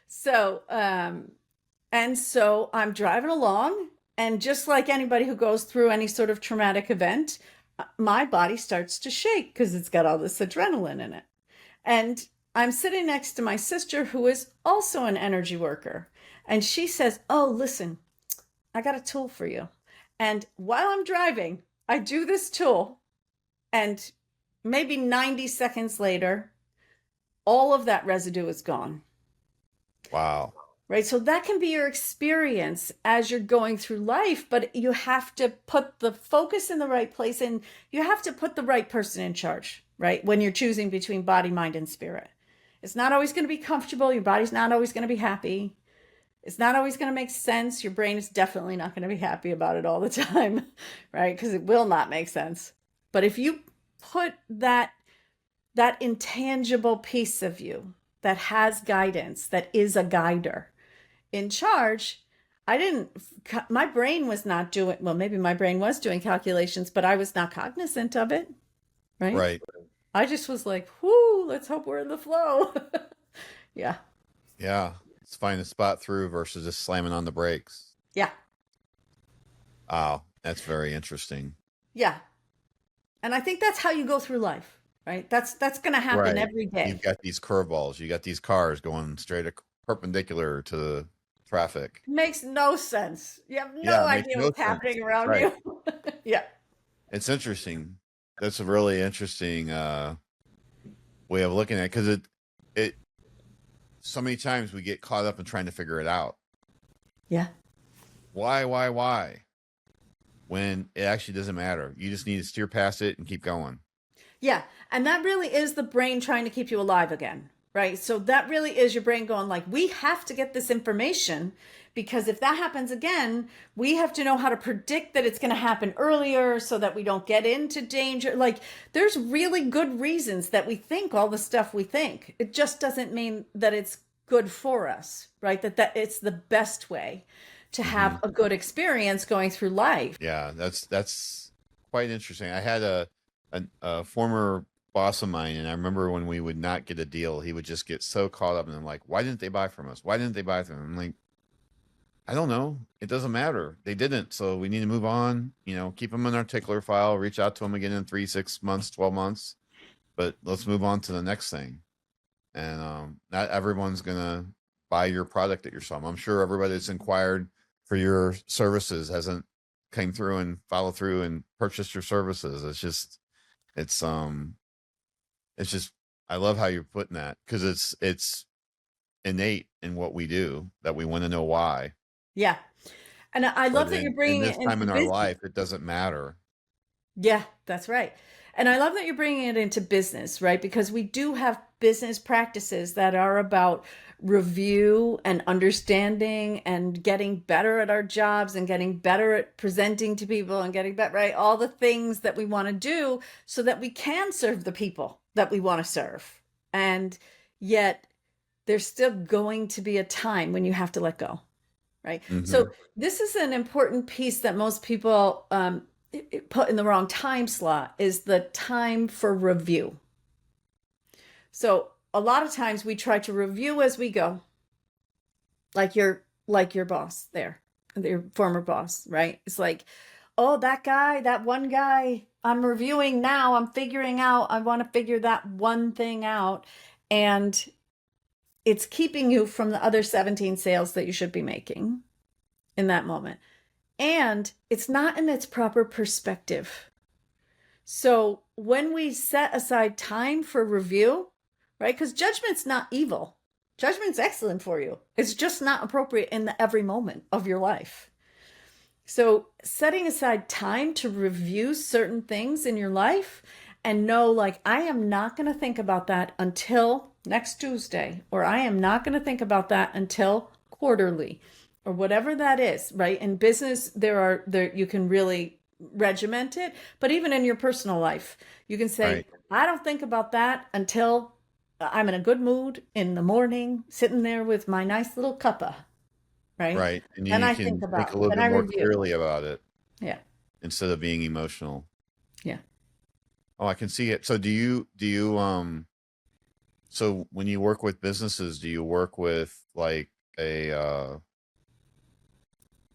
So, and so I'm driving along, and just like anybody who goes through any sort of traumatic event, my body starts to shake because it's got all this adrenaline in it. And I'm sitting next to my sister who is also an energy worker. And she says, "Oh, listen, I got a tool for you." And while I'm driving, I do this tool. And maybe 90 seconds later, all of that residue is gone. Wow. Right. So that can be your experience as you're going through life, but you have to put the focus in the right place and you have to put the right person in charge, right? When you're choosing between body, mind, and spirit. It's not always going to be comfortable. Your body's not always going to be happy. It's not always going to make sense. Your brain is definitely not going to be happy about it all the time, right? Because it will not make sense. But if you put that intangible piece of you that has guidance, that is a guider in charge, my brain was not doing, well, maybe my brain was doing calculations, but I was not cognizant of it, right? Right. I just was like, whoo, let's hope we're in the flow. Yeah. Yeah. Let's find a spot through versus just slamming on the brakes. Yeah. Wow. That's very interesting. Yeah. And I think that's how you go through life, right? That's going to happen Right. every day. You've got these curveballs. You got these cars going straight perpendicular to the traffic. Makes no sense. You have Yeah, no it makes idea no what's sense. happening around Right. you. Yeah. It's interesting. That's a really interesting way of looking at it, because it so many times we get caught up in trying to figure it out. Yeah. Why? When it actually doesn't matter. You just need to steer past it and keep going. Yeah. And that really is the brain trying to keep you alive again, right? So that really is your brain going like, we have to get this information because if that happens again, we have to know how to predict that it's going to happen earlier so that we don't get into danger. Like there's really good reasons that we think all the stuff we think. It just doesn't mean that it's good for us, right? That it's the best way to have a good experience going through life. Yeah, that's quite interesting. I had a former boss of mine, and I remember when we would not get a deal, he would just get so caught up in like, why didn't they buy from us? Why didn't they buy from them? I'm like, I don't know. It doesn't matter. They didn't. So we need to move on, keep them in our tickler file, reach out to them again in 3, 6 months, 12 months, but let's move on to the next thing. And not everyone's going to buy your product that you're selling. I'm sure everybody that's inquired for your services hasn't came through and followed through and purchased your services. It's just, I love how you're putting that, because it's innate in what we do, that we want to know why. Yeah. And I love that you're bringing in this it time in into our business. life, it doesn't matter. Yeah, that's right. And I love that you're bringing it into business, right? Because we do have business practices that are about review and understanding and getting better at our jobs and getting better at presenting to people and getting better, right? All the things that we want to do so that we can serve the people that we want to serve. And yet there's still going to be a time when you have to let go, right? So this is an important piece that most people put in the wrong time slot, is the time for review. So a lot of times we try to review as we go, like your boss there, your former boss, right? It's like, oh, that one guy, I'm reviewing now, I'm figuring out, I want to figure that one thing out. And it's keeping you from the other 17 sales that you should be making in that moment. And it's not in its proper perspective. So when we set aside time for review, right? Because judgment's not evil. Judgment's excellent for you. It's just not appropriate in every moment of your life. So setting aside time to review certain things in your life and know, like, I am not going to think about that until next Tuesday, or I am not going to think about that until quarterly, or whatever that is, right? In business, there you can really regiment it, but even in your personal life, you can say, right, I don't think about that until I'm in a good mood in the morning, sitting there with my nice little cuppa, right? Right. And then you I can think about think a little bit more clearly about it. Yeah. Instead of being emotional. Yeah. Oh, I can see it. So so when you work with businesses, do you work with like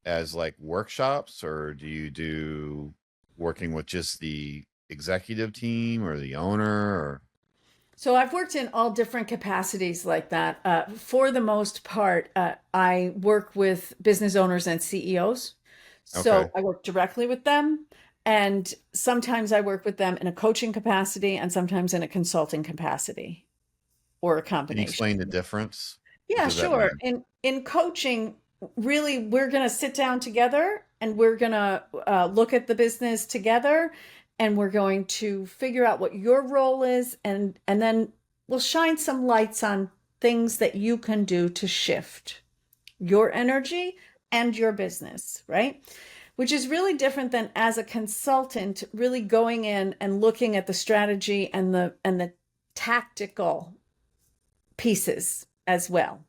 as like workshops, or do you do working with just the executive team or the owner, or? So I've worked in all different capacities like that. For the most part, I work with business owners and CEOs. So Okay. I work directly with them. And sometimes I work with them in a coaching capacity and sometimes in a consulting capacity or a Can you explain the combination. difference? What Yeah, does that sure. mean? In coaching, really, we're going to sit down together and we're going to look at the business together, and we're going to figure out what your role is, and then we'll shine some lights on things that you can do to shift your energy and your business, right? Which is really different than as a consultant really going in and looking at the strategy and the tactical pieces as well.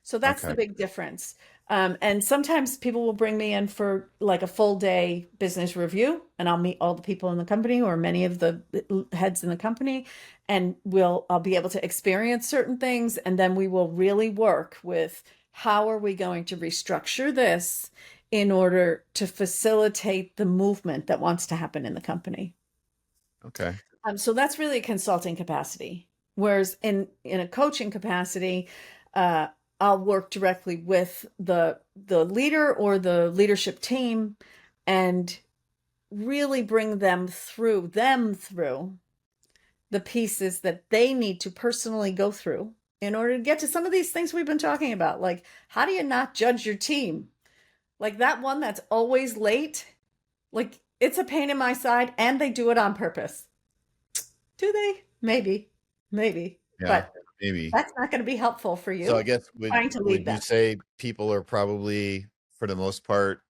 So that's the Okay. big difference. And sometimes people will bring me in for like a full day business review, and I'll meet all the people in the company or many of the heads in the company, and I'll be able to experience certain things, and then we will really work with how are we going to restructure this in order to facilitate the movement that wants to happen in the company. Okay. So that's really a consulting capacity. Whereas in a coaching capacity, uh, I'll work directly with the leader or the leadership team and really bring them through the pieces that they need to personally go through in order to get to some of these things we've been talking about. Like, how do you not judge your team? Like that one that's always late, like it's a pain in my side and they do it on purpose. Do they? Maybe, maybe, Yeah, but maybe. that's not going to be helpful for So I you guess would trying to lead would you them. say people are probably for the most part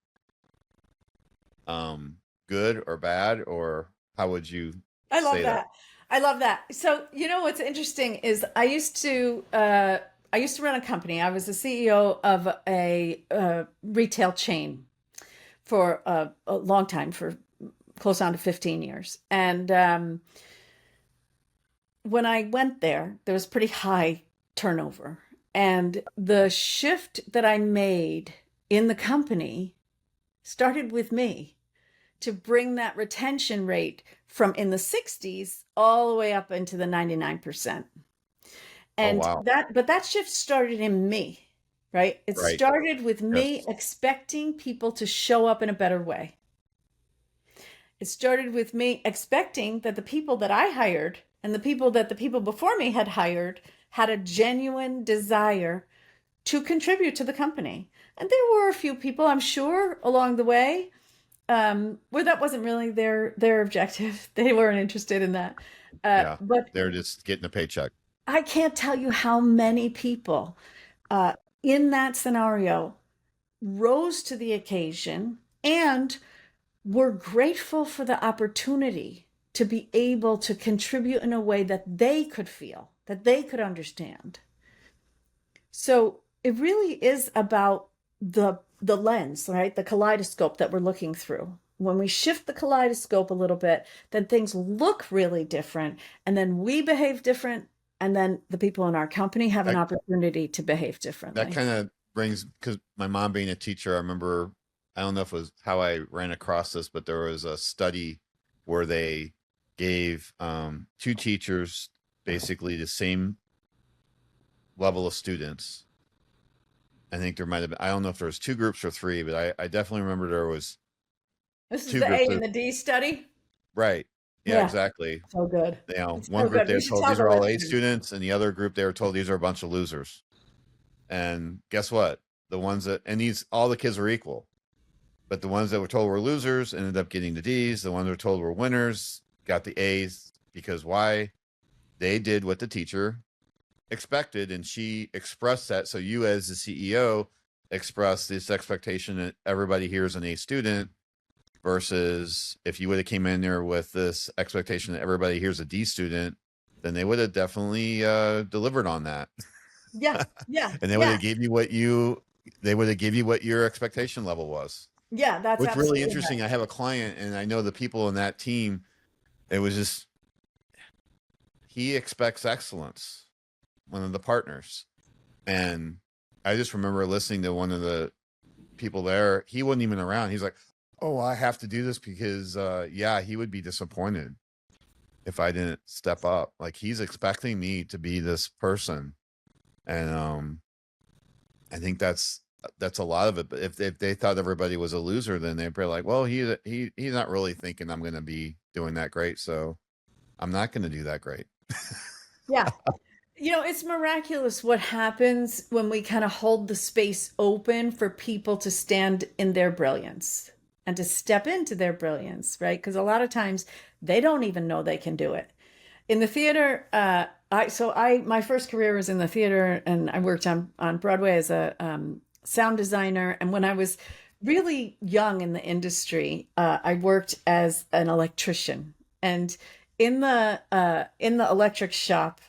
good or bad, or how would you I love say that? that. I love that. So, what's interesting is I used to run a company. I was the CEO of a retail chain for a long time, for close on to 15 years. And when I went there was pretty high turnover. And the shift that I made in the company started with me to bring that retention rate from in the 60s all the way up into the 99%. Oh And wow. that shift started in me, right? It Right. started with me Yes. expecting people to show up in a better way. It started with me expecting that the people that I hired and the people that the people before me had hired had a genuine desire to contribute to the company. And there were a few people, I'm sure, along the way where that wasn't really their objective. They weren't interested in that. Yeah. But They're just getting a paycheck. I can't tell you how many people uh, in that scenario rose to the occasion and were grateful for the opportunity to be able to contribute in a way that they could feel, that they could understand. So it really is about the lens, right? The kaleidoscope that we're looking through. When we shift the kaleidoscope a little bit, then things look really different, and then we behave different, and then the people in our company have an That opportunity to behave that differently. kind of brings, because my mom being a teacher, I remember, I don't know if it was how I ran across this, but there was a study where they gave two teachers basically the same level of students. I think there might have been, I don't know if there was two groups or three, but I definitely remember there was This is two the groups A and of, the D study. right. Yeah, Yeah, exactly. so good. You know, It's one so group good. they We were should told tell these the are all A listeners. students, and the other group they were told these are a bunch of losers. And guess what? The ones that, and these, all the kids were equal, but the ones that were told were losers ended up getting the D's. The ones that were told were winners got the A's, because why? They did what the teacher expected, and she expressed that. So you, as the CEO, express this expectation that everybody here is an A student, versus if you would have came in there with this expectation that everybody here's a D student, then they would have definitely delivered on that. Yeah, yeah, And they would yeah, have gave you what you, they would have give you what your expectation level was. yeah. That's What's really absolutely interesting, right. I have a client and I know the people in that team, it was just, he expects excellence, one of the partners. And I just remember listening to one of the people there. He wasn't even around. He's like, "Oh, I have to do this because yeah, he would be disappointed if I didn't step up. Like, he's expecting me to be this person. And I think that's a lot of it. But if they thought everybody was a loser, then they'd be like, well, he's not really thinking I'm going to be doing that great, so I'm not going to do that great. Yeah. It's miraculous what happens when we kind of hold the space open for people to stand in their brilliance and to step into their brilliance, right? Because a lot of times they don't even know they can do it. In the theater, my first career was in the theater, and I worked on Broadway as a sound designer. And when I was really young in the industry, I worked as an electrician. And in the electric shop,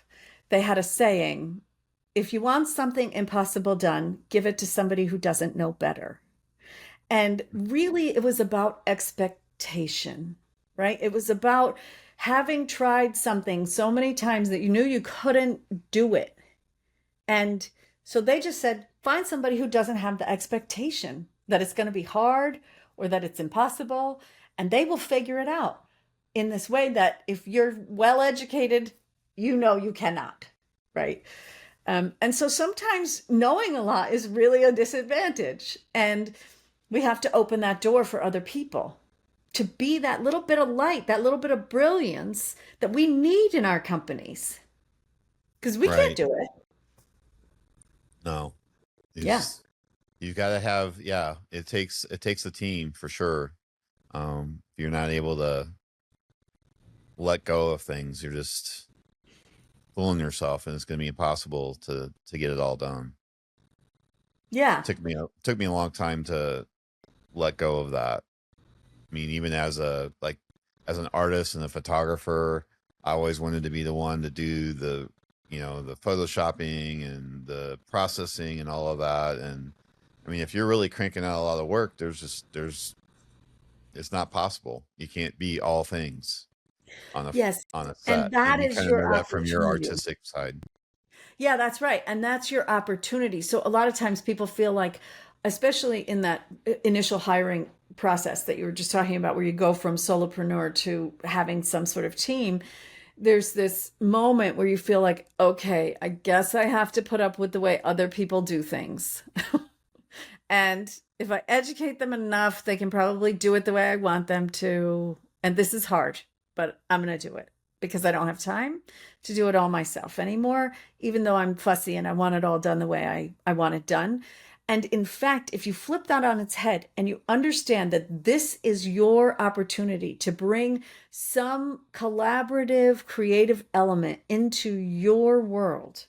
they had a saying: if you want something impossible done, give it to somebody who doesn't know better. And really, it was about expectation, right? It was about having tried something so many times that you knew you couldn't do it. And so they just said, find somebody who doesn't have the expectation that it's going to be hard or that it's impossible, and they will figure it out in this way that if you're well educated, you know you cannot, right? And so sometimes knowing a lot is really a disadvantage. And we have to open that door for other people to be that little bit of light, that little bit of brilliance that we need in our companies, because we can't Right. do it. No. Yeah. You got to have, yeah, it takes a team for sure. If you're not able to let go of things, you're just fooling yourself, and it's going to be impossible to get it all done. Yeah. Took me a long time to let go of that. I mean, even as an artist and a photographer, I always wanted to be the one to do the photoshopping and the processing and all of that. And I mean, if you're really cranking out a lot of work, it's not possible. You can't be all things Yes. on a And set, that and you is kind of your know that from your opportunity. artistic side. Yeah, that's right. And that's your opportunity. So a lot of times people feel like, especially in that initial hiring process that you were just talking about, where you go from solopreneur to having some sort of team, there's this moment where you feel like, okay, I guess I have to put up with the way other people do things. And if I educate them enough, they can probably do it the way I want them to. And this is hard, but I'm going to do it because I don't have time to do it all myself anymore, even though I'm fussy and I want it all done the way I want it done. And in fact, if you flip that on its head and you understand that this is your opportunity to bring some collaborative, creative element into your world,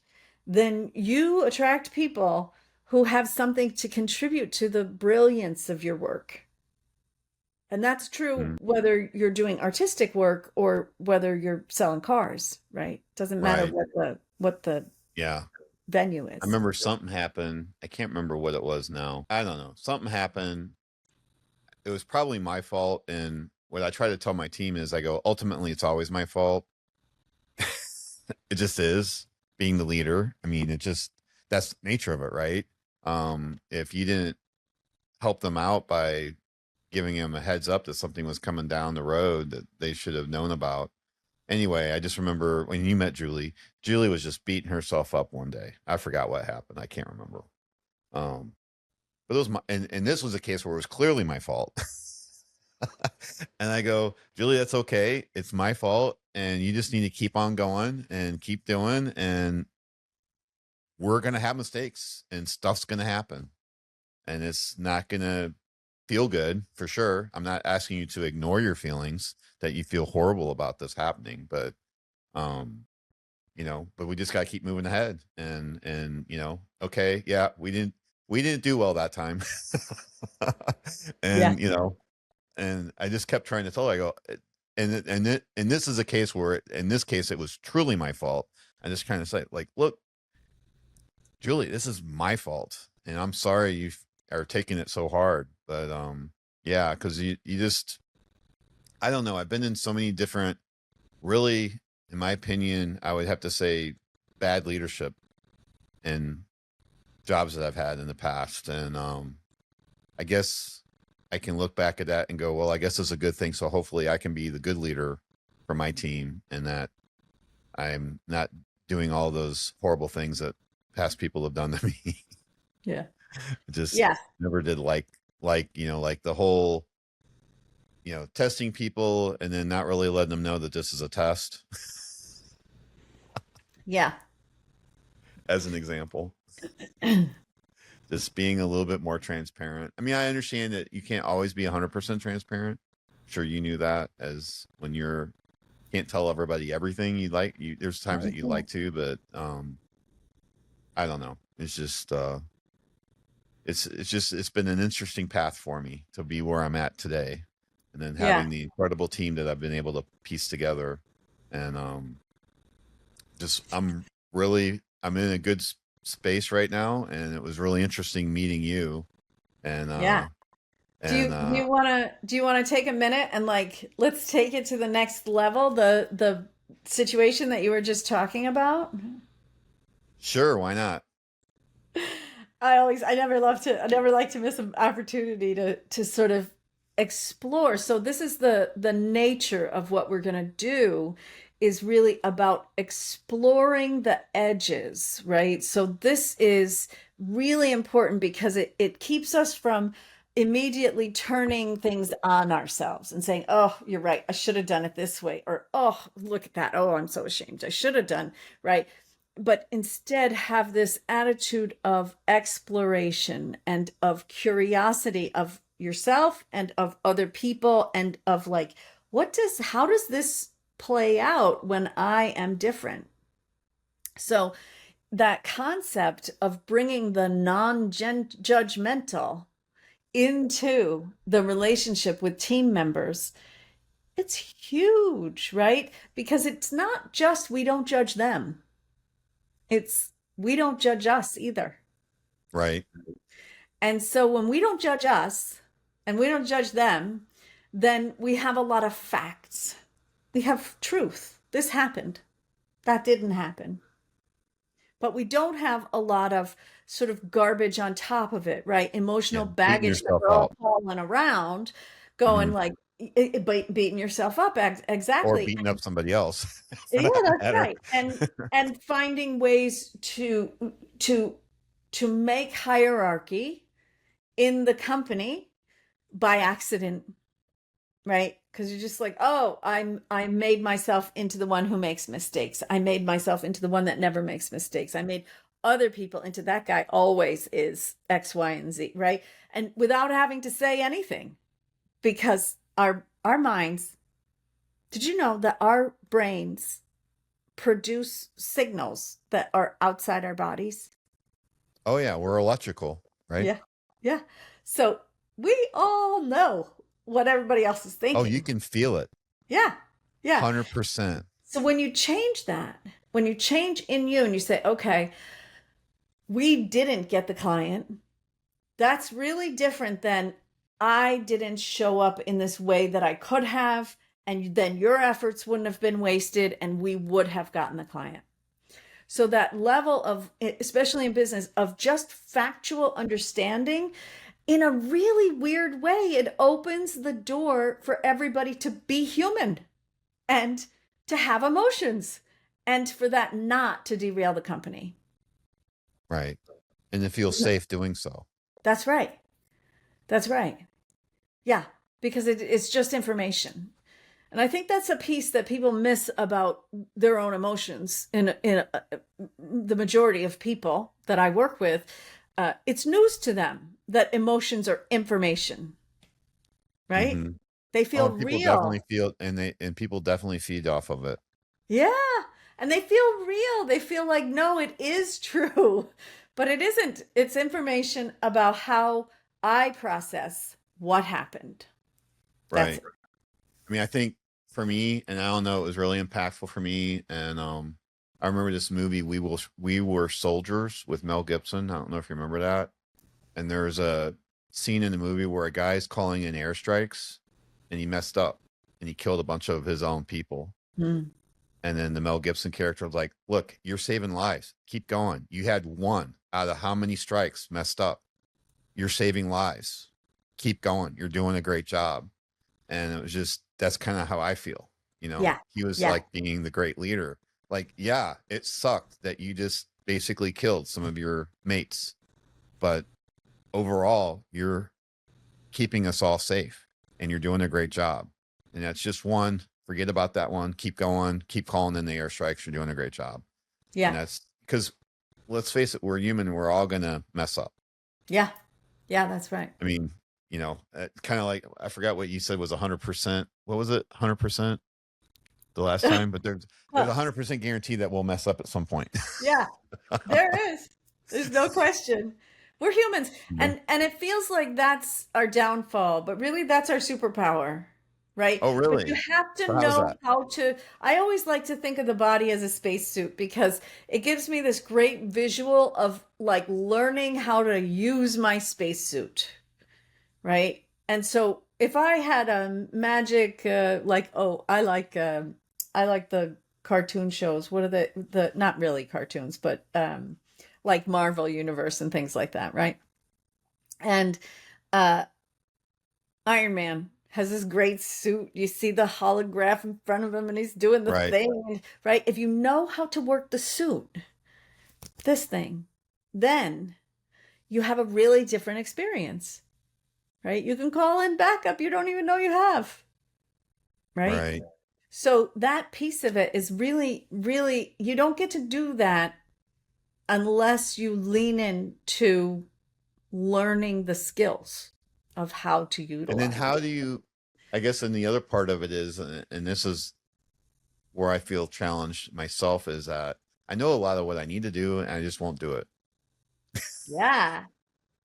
then you attract people who have something to contribute to the brilliance of your work. And that's true Mm, whether you're doing artistic work or whether you're selling cars, right? Doesn't matter right. what the Yeah. venue I is. remember something happened. I can't remember what it was now. I don't know. Something happened. It was probably my fault. And what I try to tell my team is, I go, ultimately, it's always my fault. It just is, being the leader. I mean, that's the nature of it, right? If you didn't help them out by giving them a heads up that something was coming down the road that they should have known about. Anyway, I just remember when you met Julie, Julie was just beating herself up one day. I forgot what happened. I can't remember. Um, but it was and this was a case where it was clearly my fault. And I go, Julie, that's okay. It's my fault. And you just need to keep on going and keep doing. And we're going to have mistakes and stuff's going to happen. And it's not going to feel good for sure. I'm not asking you to ignore your feelings that you feel horrible about this happening, but, um, but we just got to keep moving ahead and, okay. Yeah, we didn't do well that time. Yeah. And, and I just kept trying to tell her, I go, and this is a case where, in this case, it was truly my fault. I just kind of say, like, look, Julie, this is my fault, and I'm sorry you are taking it so hard. But yeah, because you just, I don't know. I've been in so many different, really, in my opinion, I would have to say, bad leadership in jobs that I've had in the past, and I guess I can look back at that and go, well, I guess it's a good thing. So hopefully I can be the good leader for my team, and that I'm not doing all those horrible things that past people have done to me. Yeah. Just Yeah. never did like like the whole testing people and then not really letting them know that this is a test. Yeah. As an example, just being a little bit more transparent. I mean, I understand that you can't always be 100% transparent. I'm sure you knew that, as when you're can't tell everybody everything you like. There's times that you like to, but I don't know. It's just it's been an interesting path for me to be where I'm at today, and then Yeah. having the incredible team that I've been able to piece together, and just I'm in a good space right now, and it was really interesting meeting you, and Yeah. Do you want to take a minute and like let's take it to the next level, the situation that you were just talking about? sure, why not? I never like to miss an opportunity to sort of explore. So this is the nature of what we're going to do is really about exploring the edges, right? So this is really important because it keeps us from immediately turning things on ourselves and saying, oh, you're right, I should have done it this way, or oh, look at that, oh, I'm so ashamed, I should have done, right? But instead have this attitude of exploration and of curiosity of yourself and of other people, and of like, how does this play out when I am different? So that concept of bringing the non-judgmental into the relationship with team members, it's huge, right? Because it's not just we don't judge them, it's we don't judge us either. Right. And so when we don't judge us and we don't judge them, then we have a lot of facts. We have truth. This happened. That didn't happen. But we don't have a lot of sort of garbage on top of it, right? Yeah, Emotional beating baggage that yourself we're all up. hauling around, going Mhm. like beating yourself up. Or Exactly. beating up somebody else for Yeah, that that's matter. right. And finding ways to to make hierarchy in the company by accident, right? Because you're just like, oh, I made myself into the one who makes mistakes. I made myself into the one that never makes mistakes. I made other people into that guy always is X, Y, and Z, right? And without having to say anything, because our minds, did you know that our brains produce signals that are outside our bodies? Oh yeah, we're electrical, right? Yeah. Yeah. So we all know what everybody else is Oh, you thinking. can feel it. Yeah. Yeah. 100%. So when you change that, when you change in you and you say, okay, we didn't get the client, that's really different than I didn't show up in this way that I could have. And then your efforts wouldn't have been wasted and we would have gotten the client. So that level of, especially in business, of just factual understanding, in a really weird way, it opens the door for everybody to be human and to have emotions and for that not to derail the company. Right. And to feel safe doing so. That's right. That's right. Yeah, because it's just information. And I think that's a piece that people miss about their own emotions in the majority of people that I work with. It's news to them that emotions are information, right? Hmm. They Oh, feel and people definitely real. feel, and people definitely feed off of it. Yeah. And they feel real. They feel like, no, it is true. But it isn't. It's information about how I process what happened. That's Right. I mean, I think for me, and I don't know, it was really impactful for me. And I remember this movie, We Were Soldiers, with Mel Gibson. I don't know if you remember that. And there's a scene in the movie where a guy's calling in airstrikes, and he messed up, and he killed a bunch of his own people. it. And then the Mel Gibson character was like, look, you're saving lives. Keep going. You had one out of how many strikes messed up. You're saving lives. Keep going. You're doing a great job. And it was just, that's kind of how I feel. Yeah. He was Yeah. like being the great leader. Like, yeah, it sucked that you just basically killed some of your mates, but overall, you're keeping us all safe and you're doing a great job. And that's just one. Forget about that one. Keep going. Keep calling in the airstrikes. You're doing a great job. And Yeah. that's because, let's face it, we're human. We're all going to mess up. Yeah. Yeah. That's right. I mean, kind of like, I forgot what you said was 100%. What was it? 100% the last time, but there's Huh. 100% guarantee that we'll mess up at some point. Yeah. There is. There's no question. We're humans. Yeah. And it feels like that's our downfall, but really that's our superpower, right? Oh, But you really? have to So how's know that? how to. I always like to think of the body as a spacesuit because it gives me this great visual of like learning how to use my spacesuit, right? And so if I had a magic I like the cartoon shows. What are the not really cartoons, but like Marvel Universe and things like that, right? And uh Iron Man has this great suit. You see the holograph in front of him and he's doing the Right. thing, right? If you know how to work the suit, this thing, then you have a really different experience, right? You can call in backup you don't even know you have, right? Right. So that piece of it is really, really, you don't get to do that unless you lean into learning the skills of how to And then utilize. how do you, I guess, and the other part of it is, and this is where I feel challenged myself, is that I know a lot of what I need to do and I just won't do it. Yeah.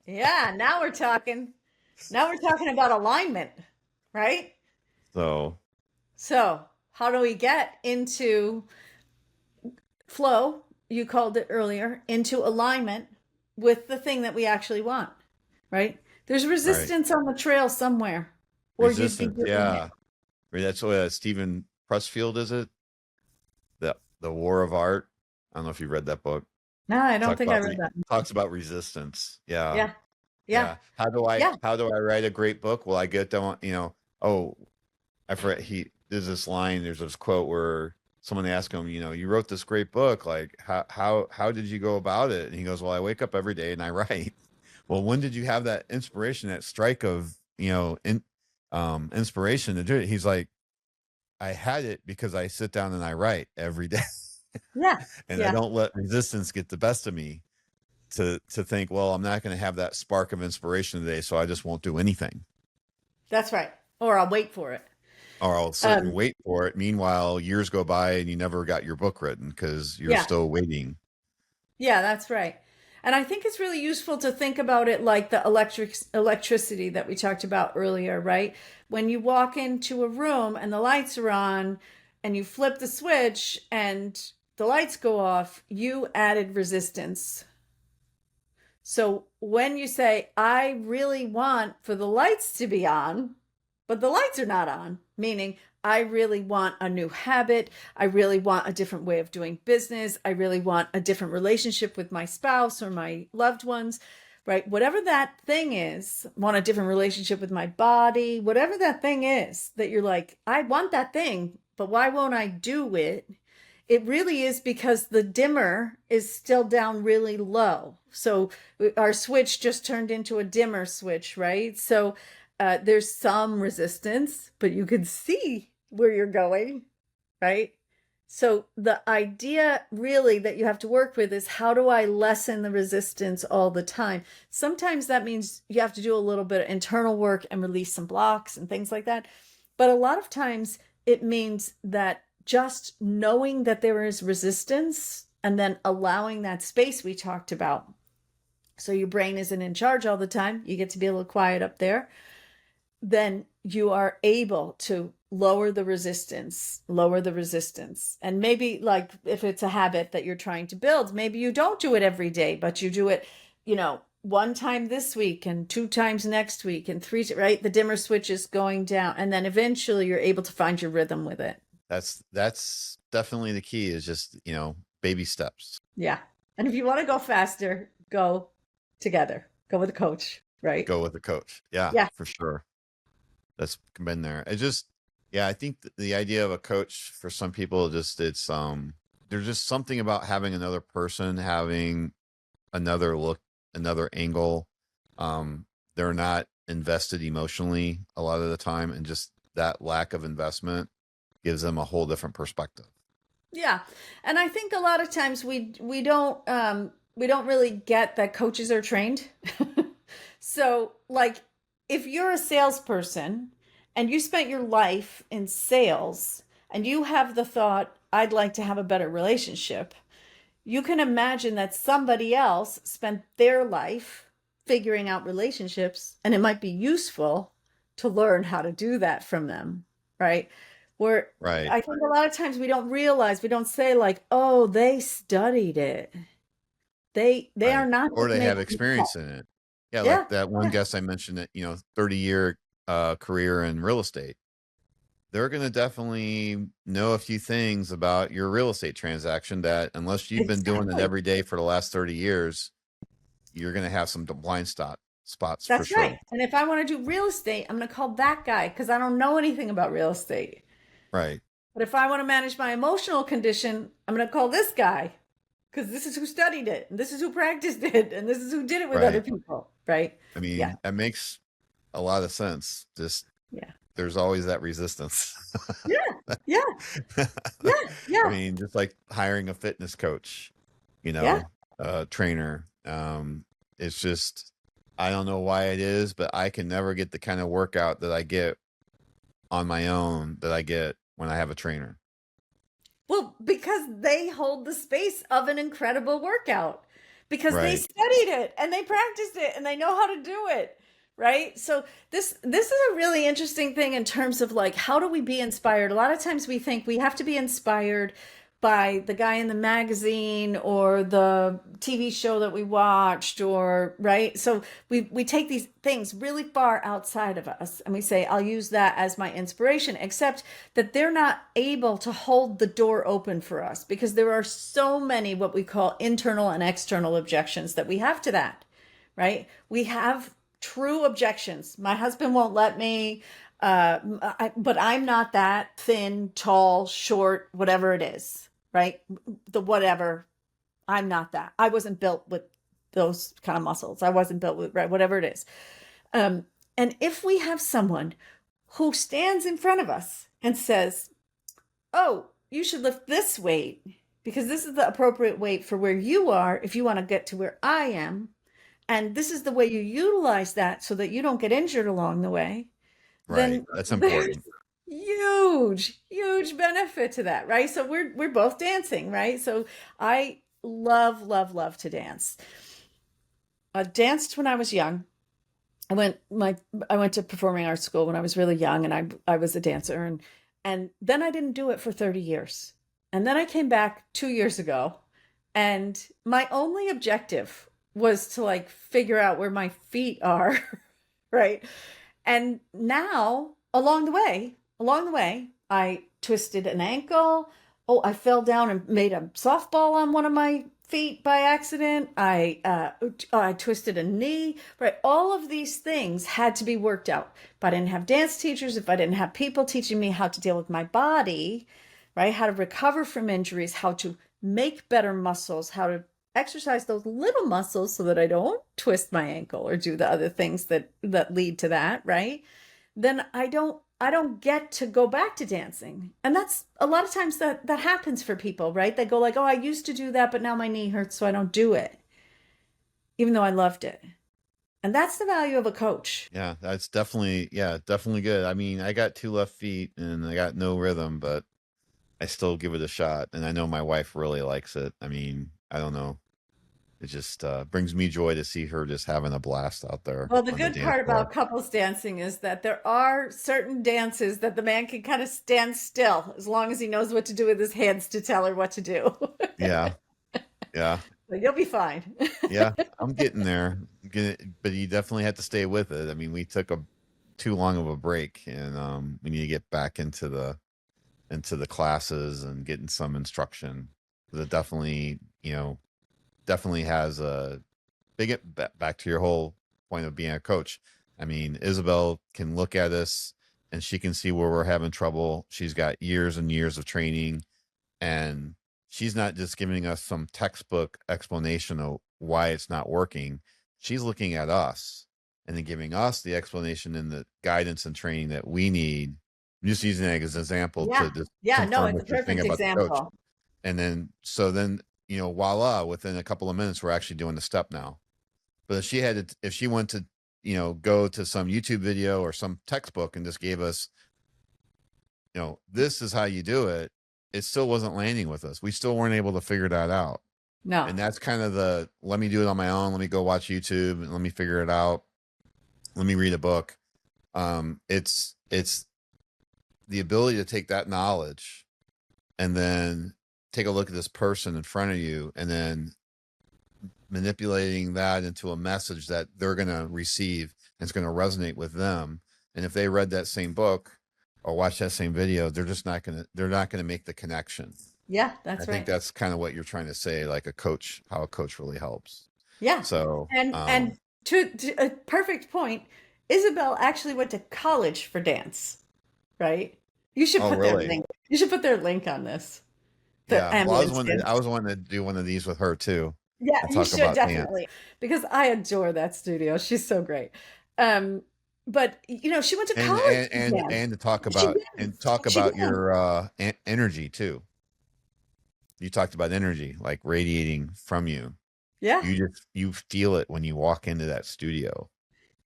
Yeah. Now we're talking. Now we're talking about alignment, right? So, So, how do we get into flow? You called it earlier, into alignment with the thing that we actually want, right? There's right. resistance on the trail somewhere, or you'd be Resistance. doing it. Yeah. Right. That's what Stephen Pressfield, is it? The War of Art. I don't know if you read that book. No, I don't Talk think I about read that. talks about resistance. Yeah. Yeah. Yeah. Yeah. Yeah. How do I write a great book? Well, I get to, oh, I forget, there's this line, there's this quote where someone asked him, you wrote this great book, like how did you go about it? And he goes, well, I wake up every day and I write. Well, when did you have that inspiration, that strike of, inspiration to do it? He's like, I had it because I sit down and I write every day. Yeah. And I Yeah. don't let resistance get the best of me to think, well, I'm not going to have that spark of inspiration today, so I just won't do anything. That's right. Or I'll wait for it. Or I'll sit and Um, wait for it. Meanwhile, years go by and you never got your book written because you're yeah. still waiting. Yeah, that's right. And I think it's really useful to think about it like the electricity that we talked about earlier, right? When you walk into a room and the lights are on and you flip the switch and the lights go off, you added resistance. So when you say, I really want for the lights to be on, but the lights are not on, meaning I really want a new habit. I really want a different way of doing business. I really want a different relationship with my spouse or my loved ones, right? Whatever that thing is, want a different relationship with my body, whatever that thing is that you're like, I want that thing, but why won't I do it? It really is because the dimmer is still down really low. So our switch just turned into a dimmer switch, right? So there's some resistance, but you can see where you're going, right? So the idea really that you have to work with is how do I lessen the resistance all the time? Sometimes that means you have to do a little bit of internal work and release some blocks and things like that. But a lot of times it means that just knowing that there is resistance and then allowing that space we talked about. So your brain isn't in charge all the time. You get to be a little quiet up there. Then you are able to lower the resistance. And maybe like if it's a habit that you're trying to build, maybe you don't do it every day, but you do it, one time this week and two times next week and three, right? The dimmer switch is going down. And then eventually you're able to find your rhythm with it. That's definitely the key, is just, baby steps. Yeah. And if you want to go faster, go together. Go with a coach, right? Go with the coach. Yeah, Yeah. for sure. That's been there. It just, Yeah, I think the idea of a coach for some people, there's just something about having another person, having another look, another angle. Um, they're not invested emotionally a lot of the time, and just that lack of investment gives them a whole different perspective. Yeah. And I think a lot of times we don't really get that coaches are trained. So like if you're a salesperson and you spent your life in sales and you have the thought, I'd like to have a better relationship, you can imagine that somebody else spent their life figuring out relationships, and it might be useful to learn how to do that from them, right? Where Right. I think a lot of times we don't realize, we don't say like, "Oh, they studied it." They are Right. not Or just they have making it up. experience in it. Yeah, like Yeah, that one yeah, guest I mentioned that, 30-year career in real estate. They're going to definitely know a few things about your real estate transaction that, unless you've been doing it exactly. every day for the last 30 years, you're going to have some spots for That's right. sure. And if I want to do real estate, I'm going to call that guy because I don't know anything about real estate. Right. But if I want to manage my emotional condition, I'm going to call this guy because this is who studied it and this is who practiced it and this is who did it with other Right. people, right? I Yeah, mean, that makes a lot of sense. Just yeah, there's always that resistance. yeah, yeah, yeah, I yeah, mean, just like hiring a fitness coach, yeah. trainer. It's just, I don't know why it is, but I can never get the kind of workout that I get on my own that I get when I have a trainer. Well, because they hold the space of an incredible workout because they Right. studied it and they practiced it and they know how to do it, right? So this is a really interesting thing in terms of like how do we be inspired? A lot of times we think we have to be inspired by the guy in the magazine or the TV show that we watched or right. So we take these things really far outside of us and we say I'll use that as my inspiration, except that they're not able to hold the door open for us because there are so many what we call internal and external objections that we have to that, right? We have true objections. My husband won't let me, but I'm not that thin, tall, short, whatever it is, right? The whatever. I'm not that. I wasn't built with those kind of muscles. I wasn't built with, right, whatever it is. Um, and if we have someone who stands in front of us and says, oh, you should lift this weight because this is the appropriate weight for where you are if you want to get to where I am. And this is the way you utilize that so that you don't get injured along the way, Right. then That's there's important. huge benefit to that, right? So we're both dancing, right? So I love to dance. I danced when I was young. I went to performing arts school when I was really young and I was a dancer and then I didn't do it for 30 years. And then I came back 2 years ago and my only objective was to like figure out where my feet are, right? And now along the way, I twisted an ankle. Oh, I fell down and made a softball on one of my feet by accident. I twisted a knee. Right, all of these things had to be worked out. If I didn't have dance teachers, if I didn't have people teaching me how to deal with my body, right, how to recover from injuries, how to make better muscles, how to exercise those little muscles so that I don't twist my ankle or do the other things that lead to that, right? Then I don't get to go back to dancing. And that's a lot of times that happens for people, right? They go like, "Oh, I used to do that, but now my knee hurts, so I don't do it." Even though I loved it. And that's the value of a coach. Yeah, that's definitely, yeah, definitely good. I mean, I got two left feet and I got no rhythm, but I still give it a shot. And I know my wife really likes it. I mean, I don't know. It just brings me joy to see her just having a blast out there Well, the on the good dance part floor. about couples dancing is that there are certain dances that the man can kind of stand still as long as he knows what to do with his hands to tell her what to do. Yeah, yeah, So you'll be fine. yeah. I'm getting there. But you definitely have to stay with it. I mean, we took a too long of a break, and we need to get back into the classes and getting some instruction. That definitely, definitely has a back to your whole point of being a coach. I mean, Isabel can look at us and she can see where we're having trouble. She's got years and years of training, and she's not just giving us some textbook explanation of why it's not working. She's looking at us and then giving us the explanation and the guidance and training that we need. I'm just using that as an example Yeah. to just Yeah. No, confirm it's a what you're saying perfect about the coach. example. And then, so then, voila, within a couple of minutes, we're actually doing the step now. But if she went to, go to some YouTube video or some textbook and just gave us, this is how you do it, it still wasn't landing with us. We still weren't able to figure that out. No. And that's kind of let me do it on my own. Let me go watch YouTube and let me figure it out. Let me read a book. It's the ability to take that knowledge and then take a look at this person in front of you and then manipulating that into a message that they're going to receive and it's going to resonate with them. And if they read that same book or watch that same video, they're not going to make the connection. Yeah, that's I right. think that's kind of what you're trying to say, like how a coach really helps. Yeah. So, and to a perfect point, Isabel actually went to college for dance, right? You should put their really? link. You should put their link on this. The Yeah. Well, ambulance I was wanting to do one of these with her too. Yeah, And you talk should about dance. definitely, because I adore that studio. She's so great. But she went to college for dance. And to talk She about did. your energy too. You talked about energy like radiating from you. Yeah, You feel it when you walk into that studio.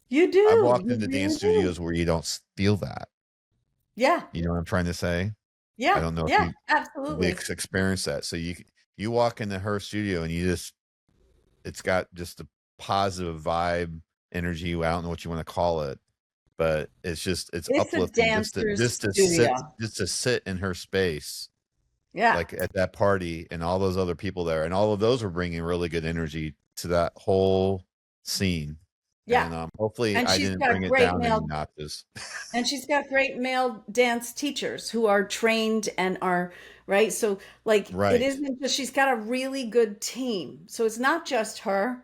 you do. I've walked You into really dance do. studios where you don't feel that. Yeah, You know what I'm trying to say? I yeah, don't know if yeah, you absolutely. experience that. So you walk into her studio and it's got just a positive vibe, energy. I don't know what you want to call it, but it's It's a uplifting dancer's studio. just to sit in her space, Yeah, like at that party and all those other people there, and all of those are bringing really good energy to that whole scene. yeah. And hopefully And I she's didn't got bring it great down any male notches. And she's got great male dance teachers who are trained and are right. So, like, it Right. isn't just she's got a really good team. So, it's not just her.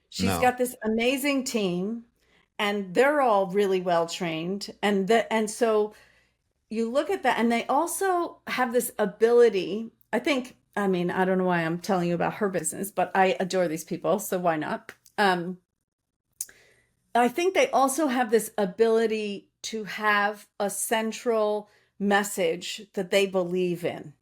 She's No. got this amazing team, and they're all really well trained. And so you look at that, and they also have this ability. I mean, I don't know why I'm telling you about her business, but I adore these people, so why not? I think they also have this ability to have a central message that they believe in.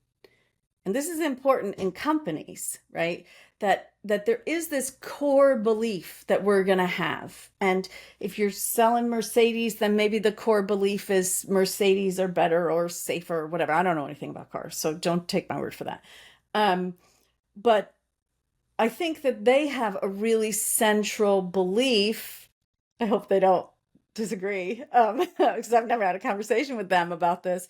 And this is important in companies, right? That there is this core belief that we're going to have. And if you're selling Mercedes, then maybe the core belief is Mercedes are better or safer or whatever. I don't know anything about cars, so don't take my word for that. But I think that they have a really central belief. I hope they don't disagree, because I've never had a conversation with them about this,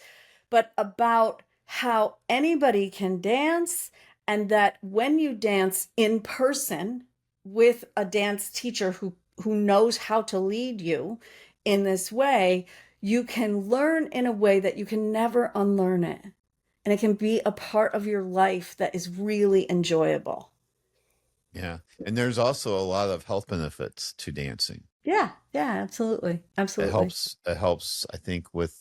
but about how anybody can dance, and that when you dance in person with a dance teacher who knows how to lead you in this way, you can learn in a way that you can never unlearn it. And it can be a part of your life that is really enjoyable. Yeah. And there's also a lot of health benefits to dancing. Yeah, yeah, absolutely. Absolutely. It helps, I think, with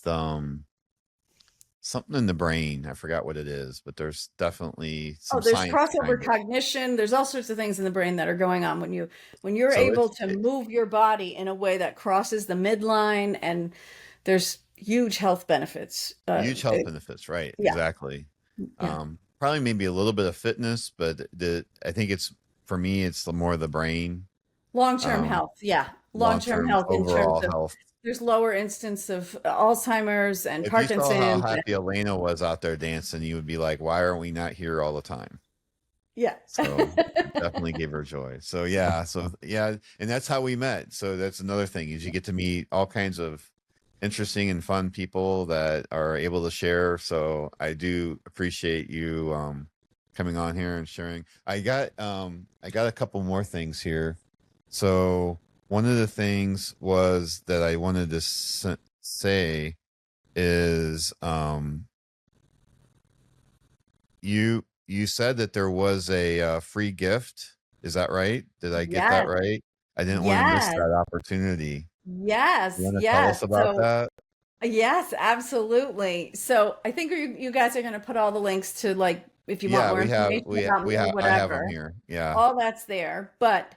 something in the brain. I forgot what it is, but there's definitely some There's science crossover behind it. cognition. There's all sorts of things in the brain that are going on when you're So able to move your body in a way that crosses the midline, and there's huge health benefits. huge health benefits, right? Yeah, Exactly. yeah. Probably maybe a little bit of fitness, but I think for me, it's more the brain, Long-term um, health. Yeah. Long-term long-term health in terms overall of health. there's lower instance of Alzheimer's and If you saw how Parkinson's. happy Elena was out there dancing, you would be like, why aren't we not here all the time? Yeah. So definitely gave her joy. So yeah. And that's how we met. So that's another thing is you get to meet all kinds of interesting and fun people that are able to share. So I do appreciate you coming on here and sharing. I got a couple more things here. So one of the things was that I wanted to say is you said that there was a free gift. Is that right? Did I get that Yes. right? I didn't want to miss Yes. that opportunity. You Yes. want to tell Yes. us about So that? Yes, absolutely. So I think you guys are going to put all the links to, like, if you want Yeah, more information about me or I have them whatever, here. Yeah. all that's there. But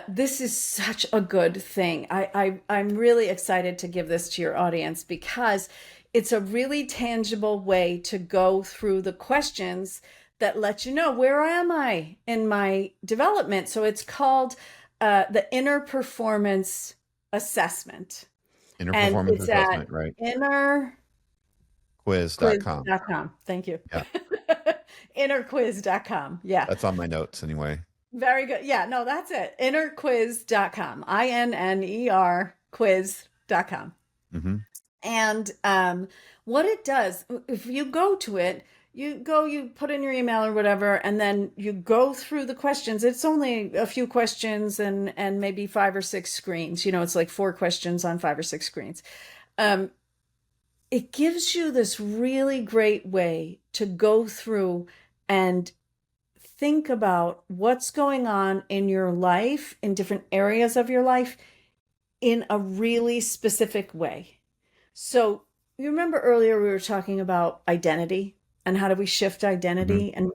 this is such a good thing. I'm really excited to give this to your audience because it's a really tangible way to go through the questions that let you know, where am I in my development. So it's called the Inner Performance Assessment, Inner and performance it's at assessment, right? innerquiz.com. Quiz.com. Thank you. Yeah. Innerquiz.com. Yeah. That's on my notes anyway. Very good. Yeah, no, that's it. Innerquiz.com. INNER quiz.com. Hmm. And what it does, if you go to it, you put in your email or whatever, and then you go through the questions. It's only a few questions and maybe 5 or 6 screens. It's like 4 questions on 5 or 6 screens. Um, it gives you this really great way to go through and think about what's going on in your life, in different areas of your life, in a really specific way. So, you remember earlier we were talking about identity and how do we shift Hmm. identity, and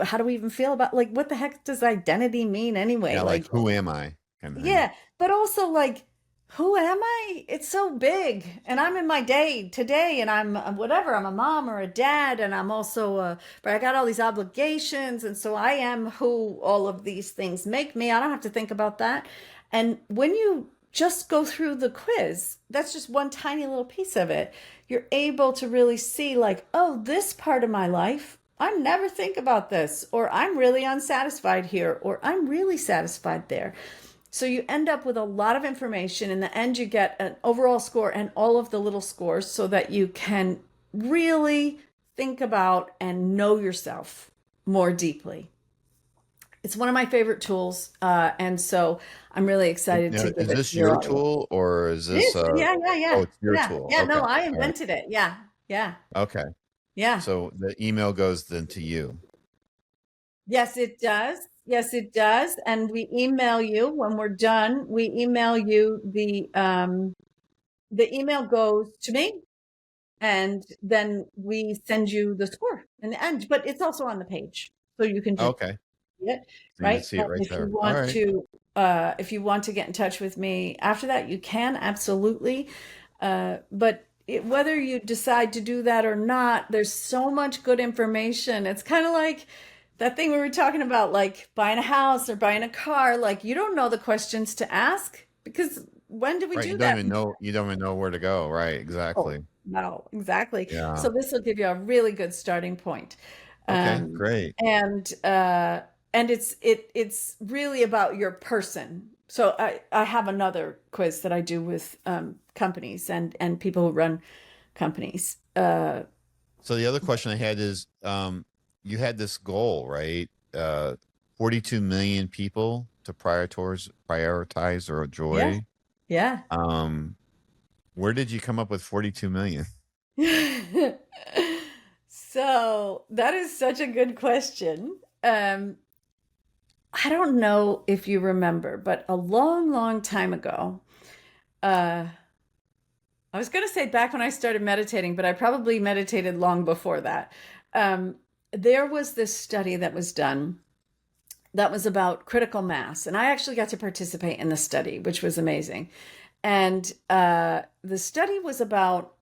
how do we even feel about, like, what the heck does identity mean anyway? Yeah, like Like, who am I kind of thing. yeah, but also, like, who am I? It's so big. And I'm in my day today, and I'm whatever. I'm a mom or a dad, and I'm also but I got all these obligations, and so I am who all of these things make me. I don't have to think about that. And when you just go through the quiz, that's just one tiny little piece of it. You're able to really see, like, oh, this part of my life, I never think about this, or I'm really unsatisfied here, or I'm really satisfied there. So you end up with a lot of information. In the end, you get an overall score and all of the little scores so that you can really think about and know yourself more deeply. It's one of my favorite tools. And so I'm really excited Now, to give is it this to your your audience. tool or is It this is. Yeah, yeah, oh, yeah. it's your Yeah. tool. Yeah. Okay. No, I All right. invented it. Yeah. Yeah. Okay. Yeah. So the email goes then to you. Yes, it does. Yes, it does. And we email you when we're done. We email you the email goes to me, and then we send you the score in the end. But it's also on the page, so you can just Okay. see it, So you can right? see it And right there. All right. if you want to get in touch with me after that, you can absolutely. But whether you decide to do that or not, there's so much good information. It's kind of like that thing we were talking about, like buying a house or buying a car. Like, you don't know the questions to ask, because when did we Right. do that? You don't even know where to go. Right. Oh, Exactly. no, exactly. Yeah. So this will give you a really good starting point. Okay. Um, Great. and it's really about your person. So I have another quiz that I do with companies and people who run companies. So the other question I had is, you had this goal, right? 42 million people to prioritize or Yeah, joy. yeah. Um, where did you come up with 42 million? So that is such a good question. I don't know if you remember, but a long, long time ago, uh, I was going to say back when I started meditating, but I probably meditated long before that. Um, there was this study that was done that was about critical mass, and I actually got to participate in the study, which was amazing. And the study was about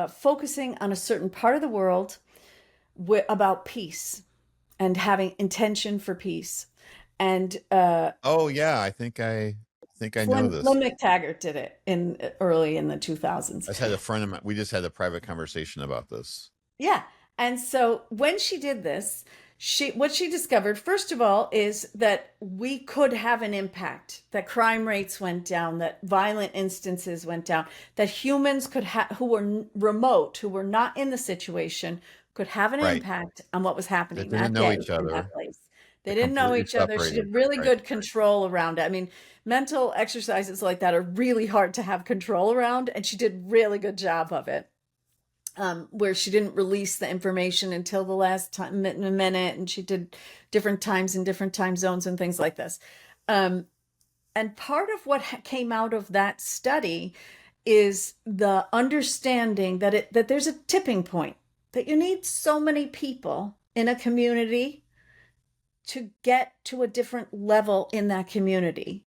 focusing on a certain part of the world about peace and having intention for peace. And Oh yeah, I think I know Slim this. McTaggart did it in early in the 2000s. I just had a friend of mine. We just had a private conversation about this. Yeah. And so when she did this, what she discovered, first of all, is that we could have an impact, that crime rates went down, that violent instances went down, that humans could have, who were remote, who were not in the situation, could have an Right. impact on what was That happening didn't that know day each in that other. place. They They're didn't know completely each other. She separated. did really Right. good control around it. I mean, mental exercises like that are really hard to have control around, and she did really good job of it. Where she didn't release the information until the last time, minute, and she did different times in different time zones and things like this. Um, and part of what came out of that study is the understanding that there's a tipping point, that you need so many people in a community to get to a different level in that community,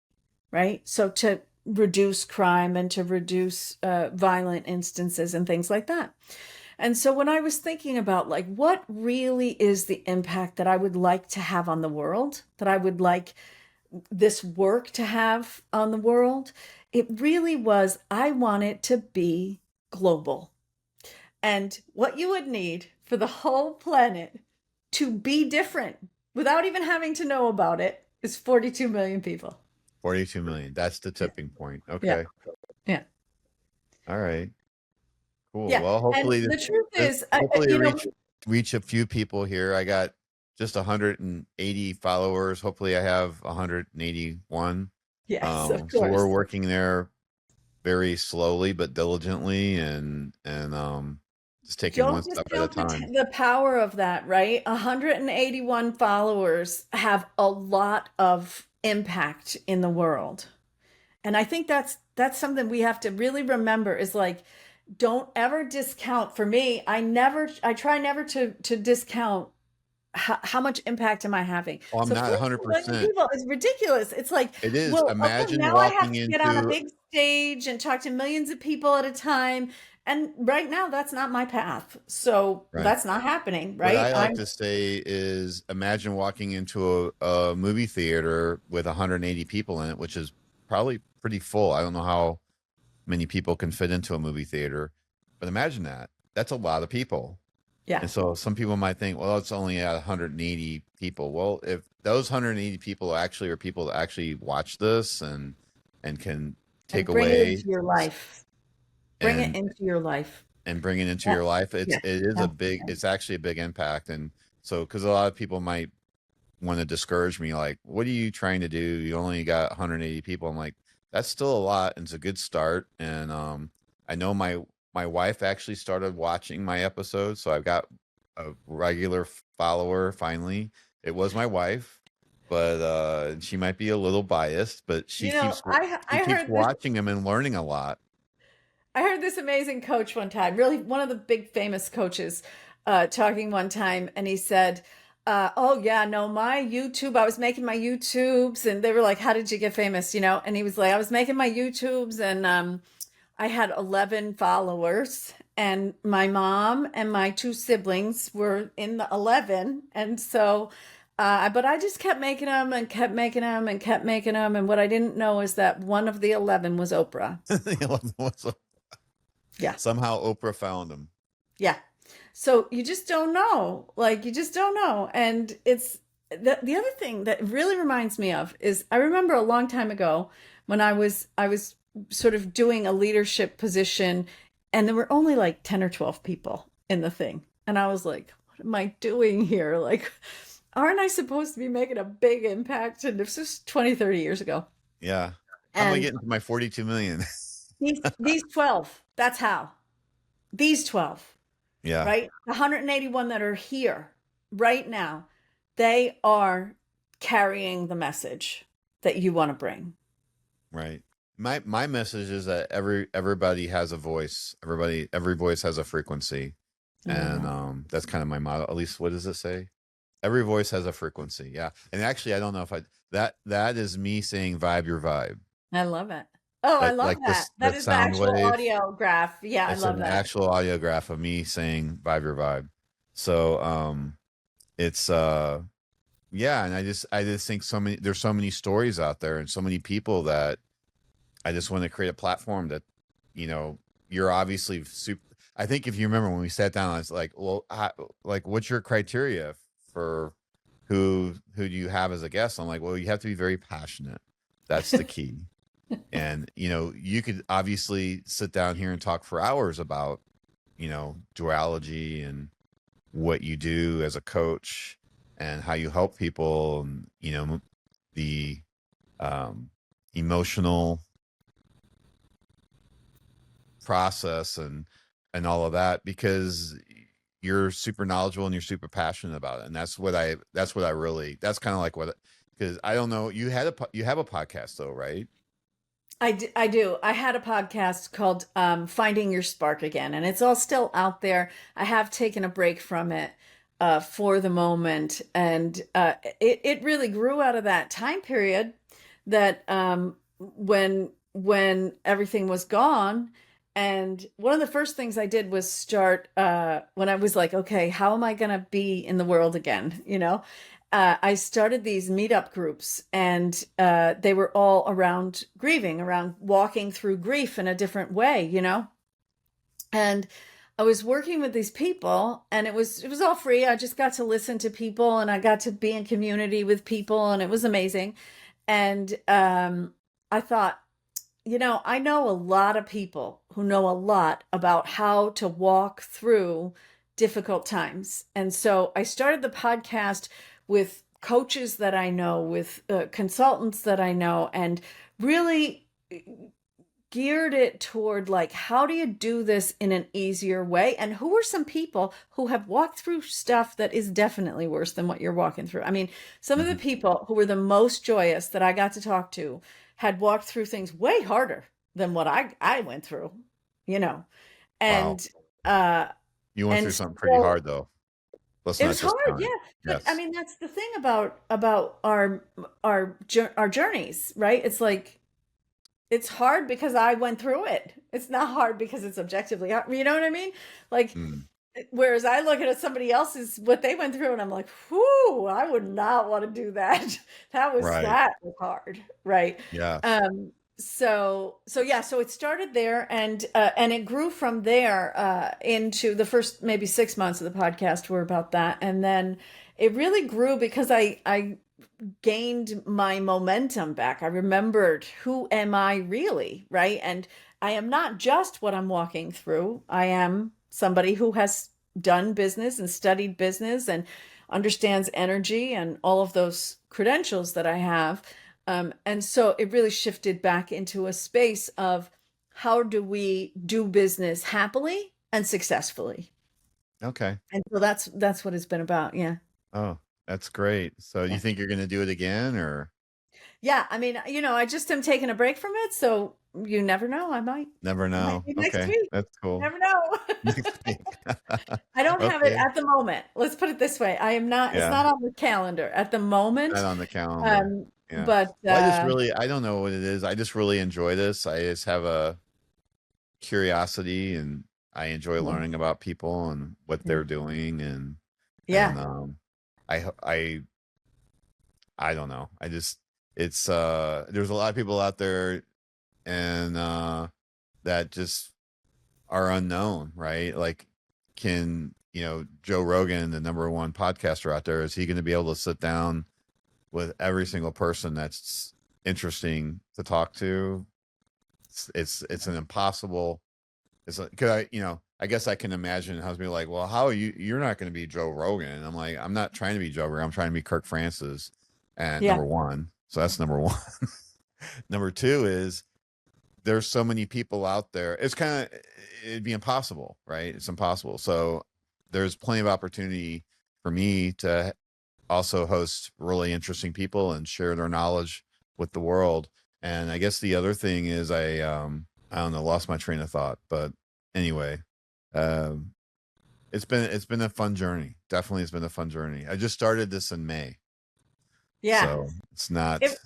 right? So to reduce crime and to reduce violent instances and things like that. And so when I was thinking about like what really is the impact that I would like to have on the world, that I would like this work to have on the world, it really was, I want it to be global. And what you would need for the whole planet to be different without even having to know about it is 42 million people. 42 million. That's the Yeah. tipping point. Yeah. Okay. Yeah. All right. Cool. Yeah. Well, And hopefully, the truth this, is, hopefully reach a few people here. I got just 180 followers. Hopefully, I have 181. yes, of So we're course. working there very slowly but diligently, and just taking one Don't step at a discount time. the power of that, right? 181 followers have a lot of impact in the world. And I think that's something we have to really remember is like, don't ever discount. For me, I try never to discount how much impact am I having. Oh, I'm So not 42 million 100%. people is ridiculous. It's like, It is. well, okay, Imagine now I have walking to get on a into big stage and talk to millions of people at a time. And right now, that's not my path. So right. that's not happening, What right? I like to say is imagine walking into a movie theater with 180 people in it, which is probably pretty full. I don't know how many people can fit into a movie theater, but imagine that. That's a lot of people. Yeah. And so some people might think, well, it's only at 180 people. Well, if those 180 people actually are people that actually watch this and can And take bring it away into your life. Bring it and into your life. bring it into Yeah. your life, Yeah. it is Yeah. it's actually a big impact. And so because a lot of people might want to discourage me, like, what are you trying to do? You only got 180 people. I'm like, that's still a lot, and it's a good start. And I know my wife actually started watching my episodes, so I've got a regular follower finally. It was my wife, but she might be a little biased, but You know, she I keeps heard this watching them and learning a lot. I heard this amazing coach one time, really one of the big famous coaches, talking one time, and he said, "Oh yeah, no, my YouTube. I was making my YouTubes, and they were like, 'How did you get famous?' You know?" And he was like, "I was making my YouTubes, and I had 11 followers, and my mom and my two siblings were in the 11, and so." But I just kept making them and kept making them and kept making them. And what I didn't know is that one of the 11 was Oprah. Yeah. Somehow Oprah found him. Yeah. So you just don't know. Like you just don't know. And it's the other thing that really reminds me of is I remember a long time ago when I was sort of doing a leadership position and there were only like 10 or 12 people in the thing. And I was like, what am I doing here? Like, aren't I supposed to be making a big impact? And this is 20, 30 years ago. Yeah. How am I And getting to my 42 million? these 12, that's how. These 12. Yeah. Right? The 181 that are here right now, they are carrying the message that you want to bring. Right. My message is that everybody has a voice. Every voice has a frequency. And that's kind of my motto. At least what does it say? Every voice has a frequency. Yeah. And actually I don't know if that is me saying vibe your vibe. I love it. Oh, I love Like that. That the is the sound actual wave. audio graph. Yeah, I It's love an that. actual audiograph of me saying vibe your vibe. So it's yeah, and I just think there's so many stories out there and so many people that I just want to create a platform that, you're obviously super. I think if you remember when we sat down, I was like, well, like, what's your criteria for who do you have as a guest? I'm like, well, you have to be very passionate. That's the key. And, you could obviously sit down here and talk for hours about, duality and what you do as a coach and how you help people and, the emotional process and all of that, because you're super knowledgeable and you're super passionate about it. And that's what I really, that's kind of like what, because I don't know, you have a podcast though, right? I do. I had a podcast called Finding Your Spark Again, and it's all still out there. I have taken a break from it for the moment, and it really grew out of that time period that when everything was gone. And one of the first things I did was start when I was like, okay, how am I going to be in the world again? I started these meetup groups, and they were all around grieving, around walking through grief in a different way. And I was working with these people, and it was all free. I just got to listen to people, and I got to be in community with people, and it was amazing. And I thought, I know a lot of people who know a lot about how to walk through difficult times. And so I started the podcast with coaches that I know, with consultants that I know, and really geared it toward like, how do you do this in an easier way? And who are some people who have walked through stuff that is definitely worse than what you're walking through? I mean, some of the Mhm. people who were the most joyous that I got to talk to had walked through things way harder than what I went through, you know. Wow. And uh You went through and something pretty so hard though. Let's it not was hard, discount yeah. it. But I Yes. mean, that's the thing about our journeys, right? It's hard because I went through it. It's not hard because it's objectively hard. You know what I mean? Like, Mm, whereas I look at somebody else's what they went through, and I'm like, whoo, I would not want to do that. right. That was hard, right? Yes. So yeah, so it started there, and it grew from there into the first maybe 6 months of the podcast were about that, and then it really grew because I gained my momentum back. I remembered, who am I really, right? And I am not just what I'm walking through. I am somebody who has done business and studied business and understands energy and all of those credentials that I have. And so it really shifted back into a space of, how do we do business happily and successfully? Okay. And so that's what it's been about. Yeah. Oh, that's great. So you Yeah. think you're going to do it again or Yeah, I mean, I just am taking a break from it, so you never know. never It might know? be next Okay. week. That's You cool. never know. Next week. I don't have it Okay. at the moment. Let's put it this way. It's Yeah. not on the calendar at the moment. Not on the calendar. Yeah. But Well, I don't know what it is. I just really enjoy this. I just have a curiosity and I enjoy yeah, learning about people and what yeah. they're doing and Yeah. I I don't know. I just it's there's a lot of people out there and that just are unknown, right? Like can, Joe Rogan, the number one podcaster out there, is he going to be able to sit down with every single person that's interesting to talk to? It's an impossible. It's like, cause I guess I can imagine how be like, well, how are you're not going to be Joe Rogan. And I'm like, I'm not trying to be Joe Rogan. I'm trying to be Kirk Francis at Yeah. number one. So that's number one. Number two is there's so many people out there. It'd be impossible, right? It's impossible. So there's plenty of opportunity for me to also host really interesting people and share their knowledge with the world. And I guess the other thing is I don't know, lost my train of thought, but anyway, um it's been a fun journey. Definitely it's been a fun journey. I just started this in May. Yeah. So it's not. It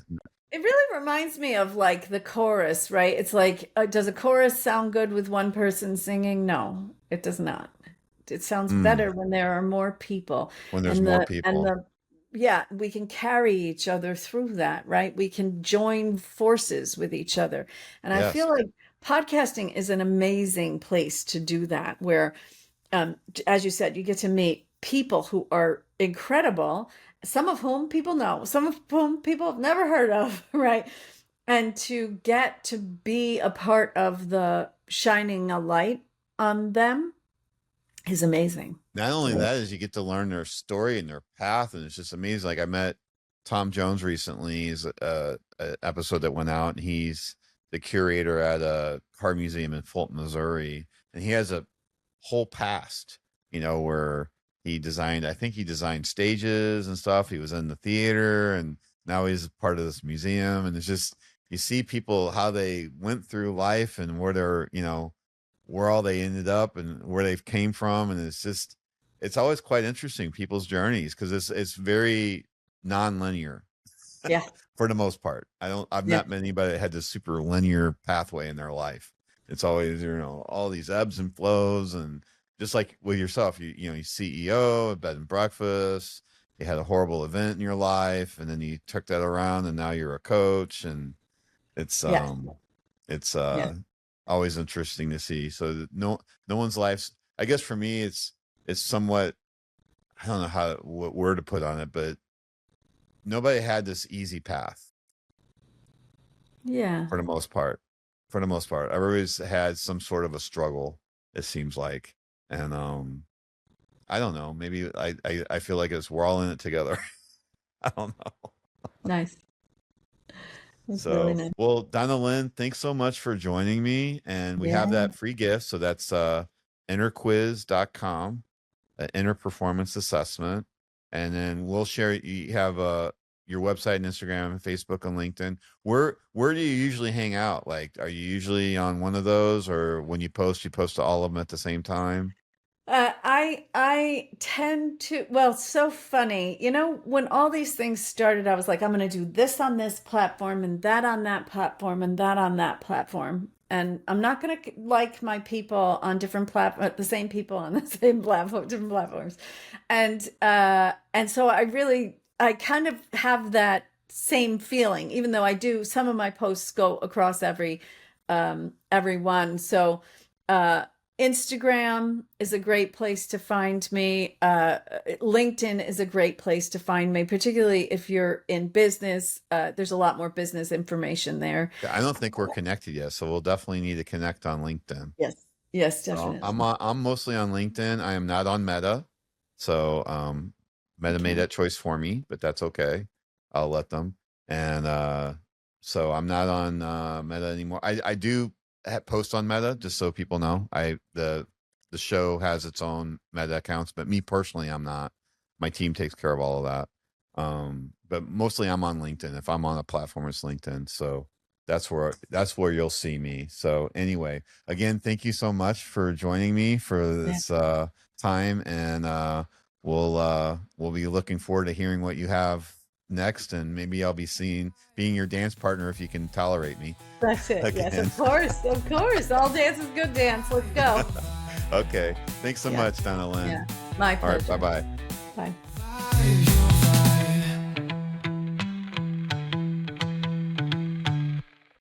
it really reminds me of like the chorus, right? It's like, does a chorus sound good with one person singing? No, it does not. It sounds Mm, better when there are more people. when there's And more the people. yeah, we can carry each other through that, right? We can join forces with each other. And I Yes. feel like podcasting is an amazing place to do that, where as you said, you get to meet people who are incredible, some of whom people know, some of whom people have never heard of, right? And to get to be a part of the shining a light on them is amazing. Not only that is you get to learn their story and their path, and it's just amazing. Like I met Tom Jones recently. He's a episode that went out, and he's the curator at a car museum in Fulton, Missouri, and he has a whole past, where I think he designed stages and stuff. He was in the theater, and now he's part of this museum, and it's just you see people, how they went through life and where they're, where all they ended up and where they came from. And it's always quite interesting, people's journeys, because it's very non-linear Yeah. for the most part. I've Yeah. not met anybody that had this super linear pathway in their life. It's always, all these ebbs and flows, and just like with yourself, you CEO of bed and breakfast, you had a horrible event in your life, and then you took that around, and now you're a coach, and it's Yeah. it's Yeah. always interesting to see. So no one's life's, I guess for me, it's somewhat, I don't know what word to put on it, but nobody had this easy path Yeah. for the most part. For the most part, everybody's had some sort of a struggle, it seems like. And I don't know, maybe I feel like we're all in it together. I don't know. Nice. That's really So, nice. well, Donnalynn, thanks so much for joining me. And we have Yeah. that free gift. So that's innerquiz.com, inner performance assessment. And then we'll share, you have your website and Instagram and Facebook and LinkedIn. Where do you usually hang out? Like, are you usually on one of those, or when you post to all of them at the same time? I tend to, well, so funny. When all these things started, I was like, I'm going to do this on this platform and that on that platform and that on that platform. And I'm not going to like my people on different platforms, the same people on the same platform, different platforms. And so I kind of have that same feeling, even though some of my posts go across every one. So, uh, Instagram is a great place to find me. LinkedIn is a great place to find me, particularly if you're in business. There's a lot more business information there. I don't think we're connected yet, so we'll definitely need to connect on LinkedIn. Yes. Yes, So definitely. I'm mostly on LinkedIn. I am not on Meta. So Meta made Okay. that choice for me, but that's okay. I'll let them. And so I'm not on Meta anymore. I do post on Meta, just so people know. The show has its own Meta accounts, but me personally, I'm not. My team takes care of all of that. But mostly I'm on LinkedIn. If I'm on a platform, it's LinkedIn. So that's where you'll see me. So anyway, again, thank you so much for joining me for Yeah. this time, and we'll be looking forward to hearing what you have next, and maybe I'll be being your dance partner if you can tolerate me That's it. Yes, again. of course. Of course. All dance is good dance. Let's go. Okay, thanks so Yeah. much, Donnalynn. Yeah. My All right, bye pleasure. bye. Bye.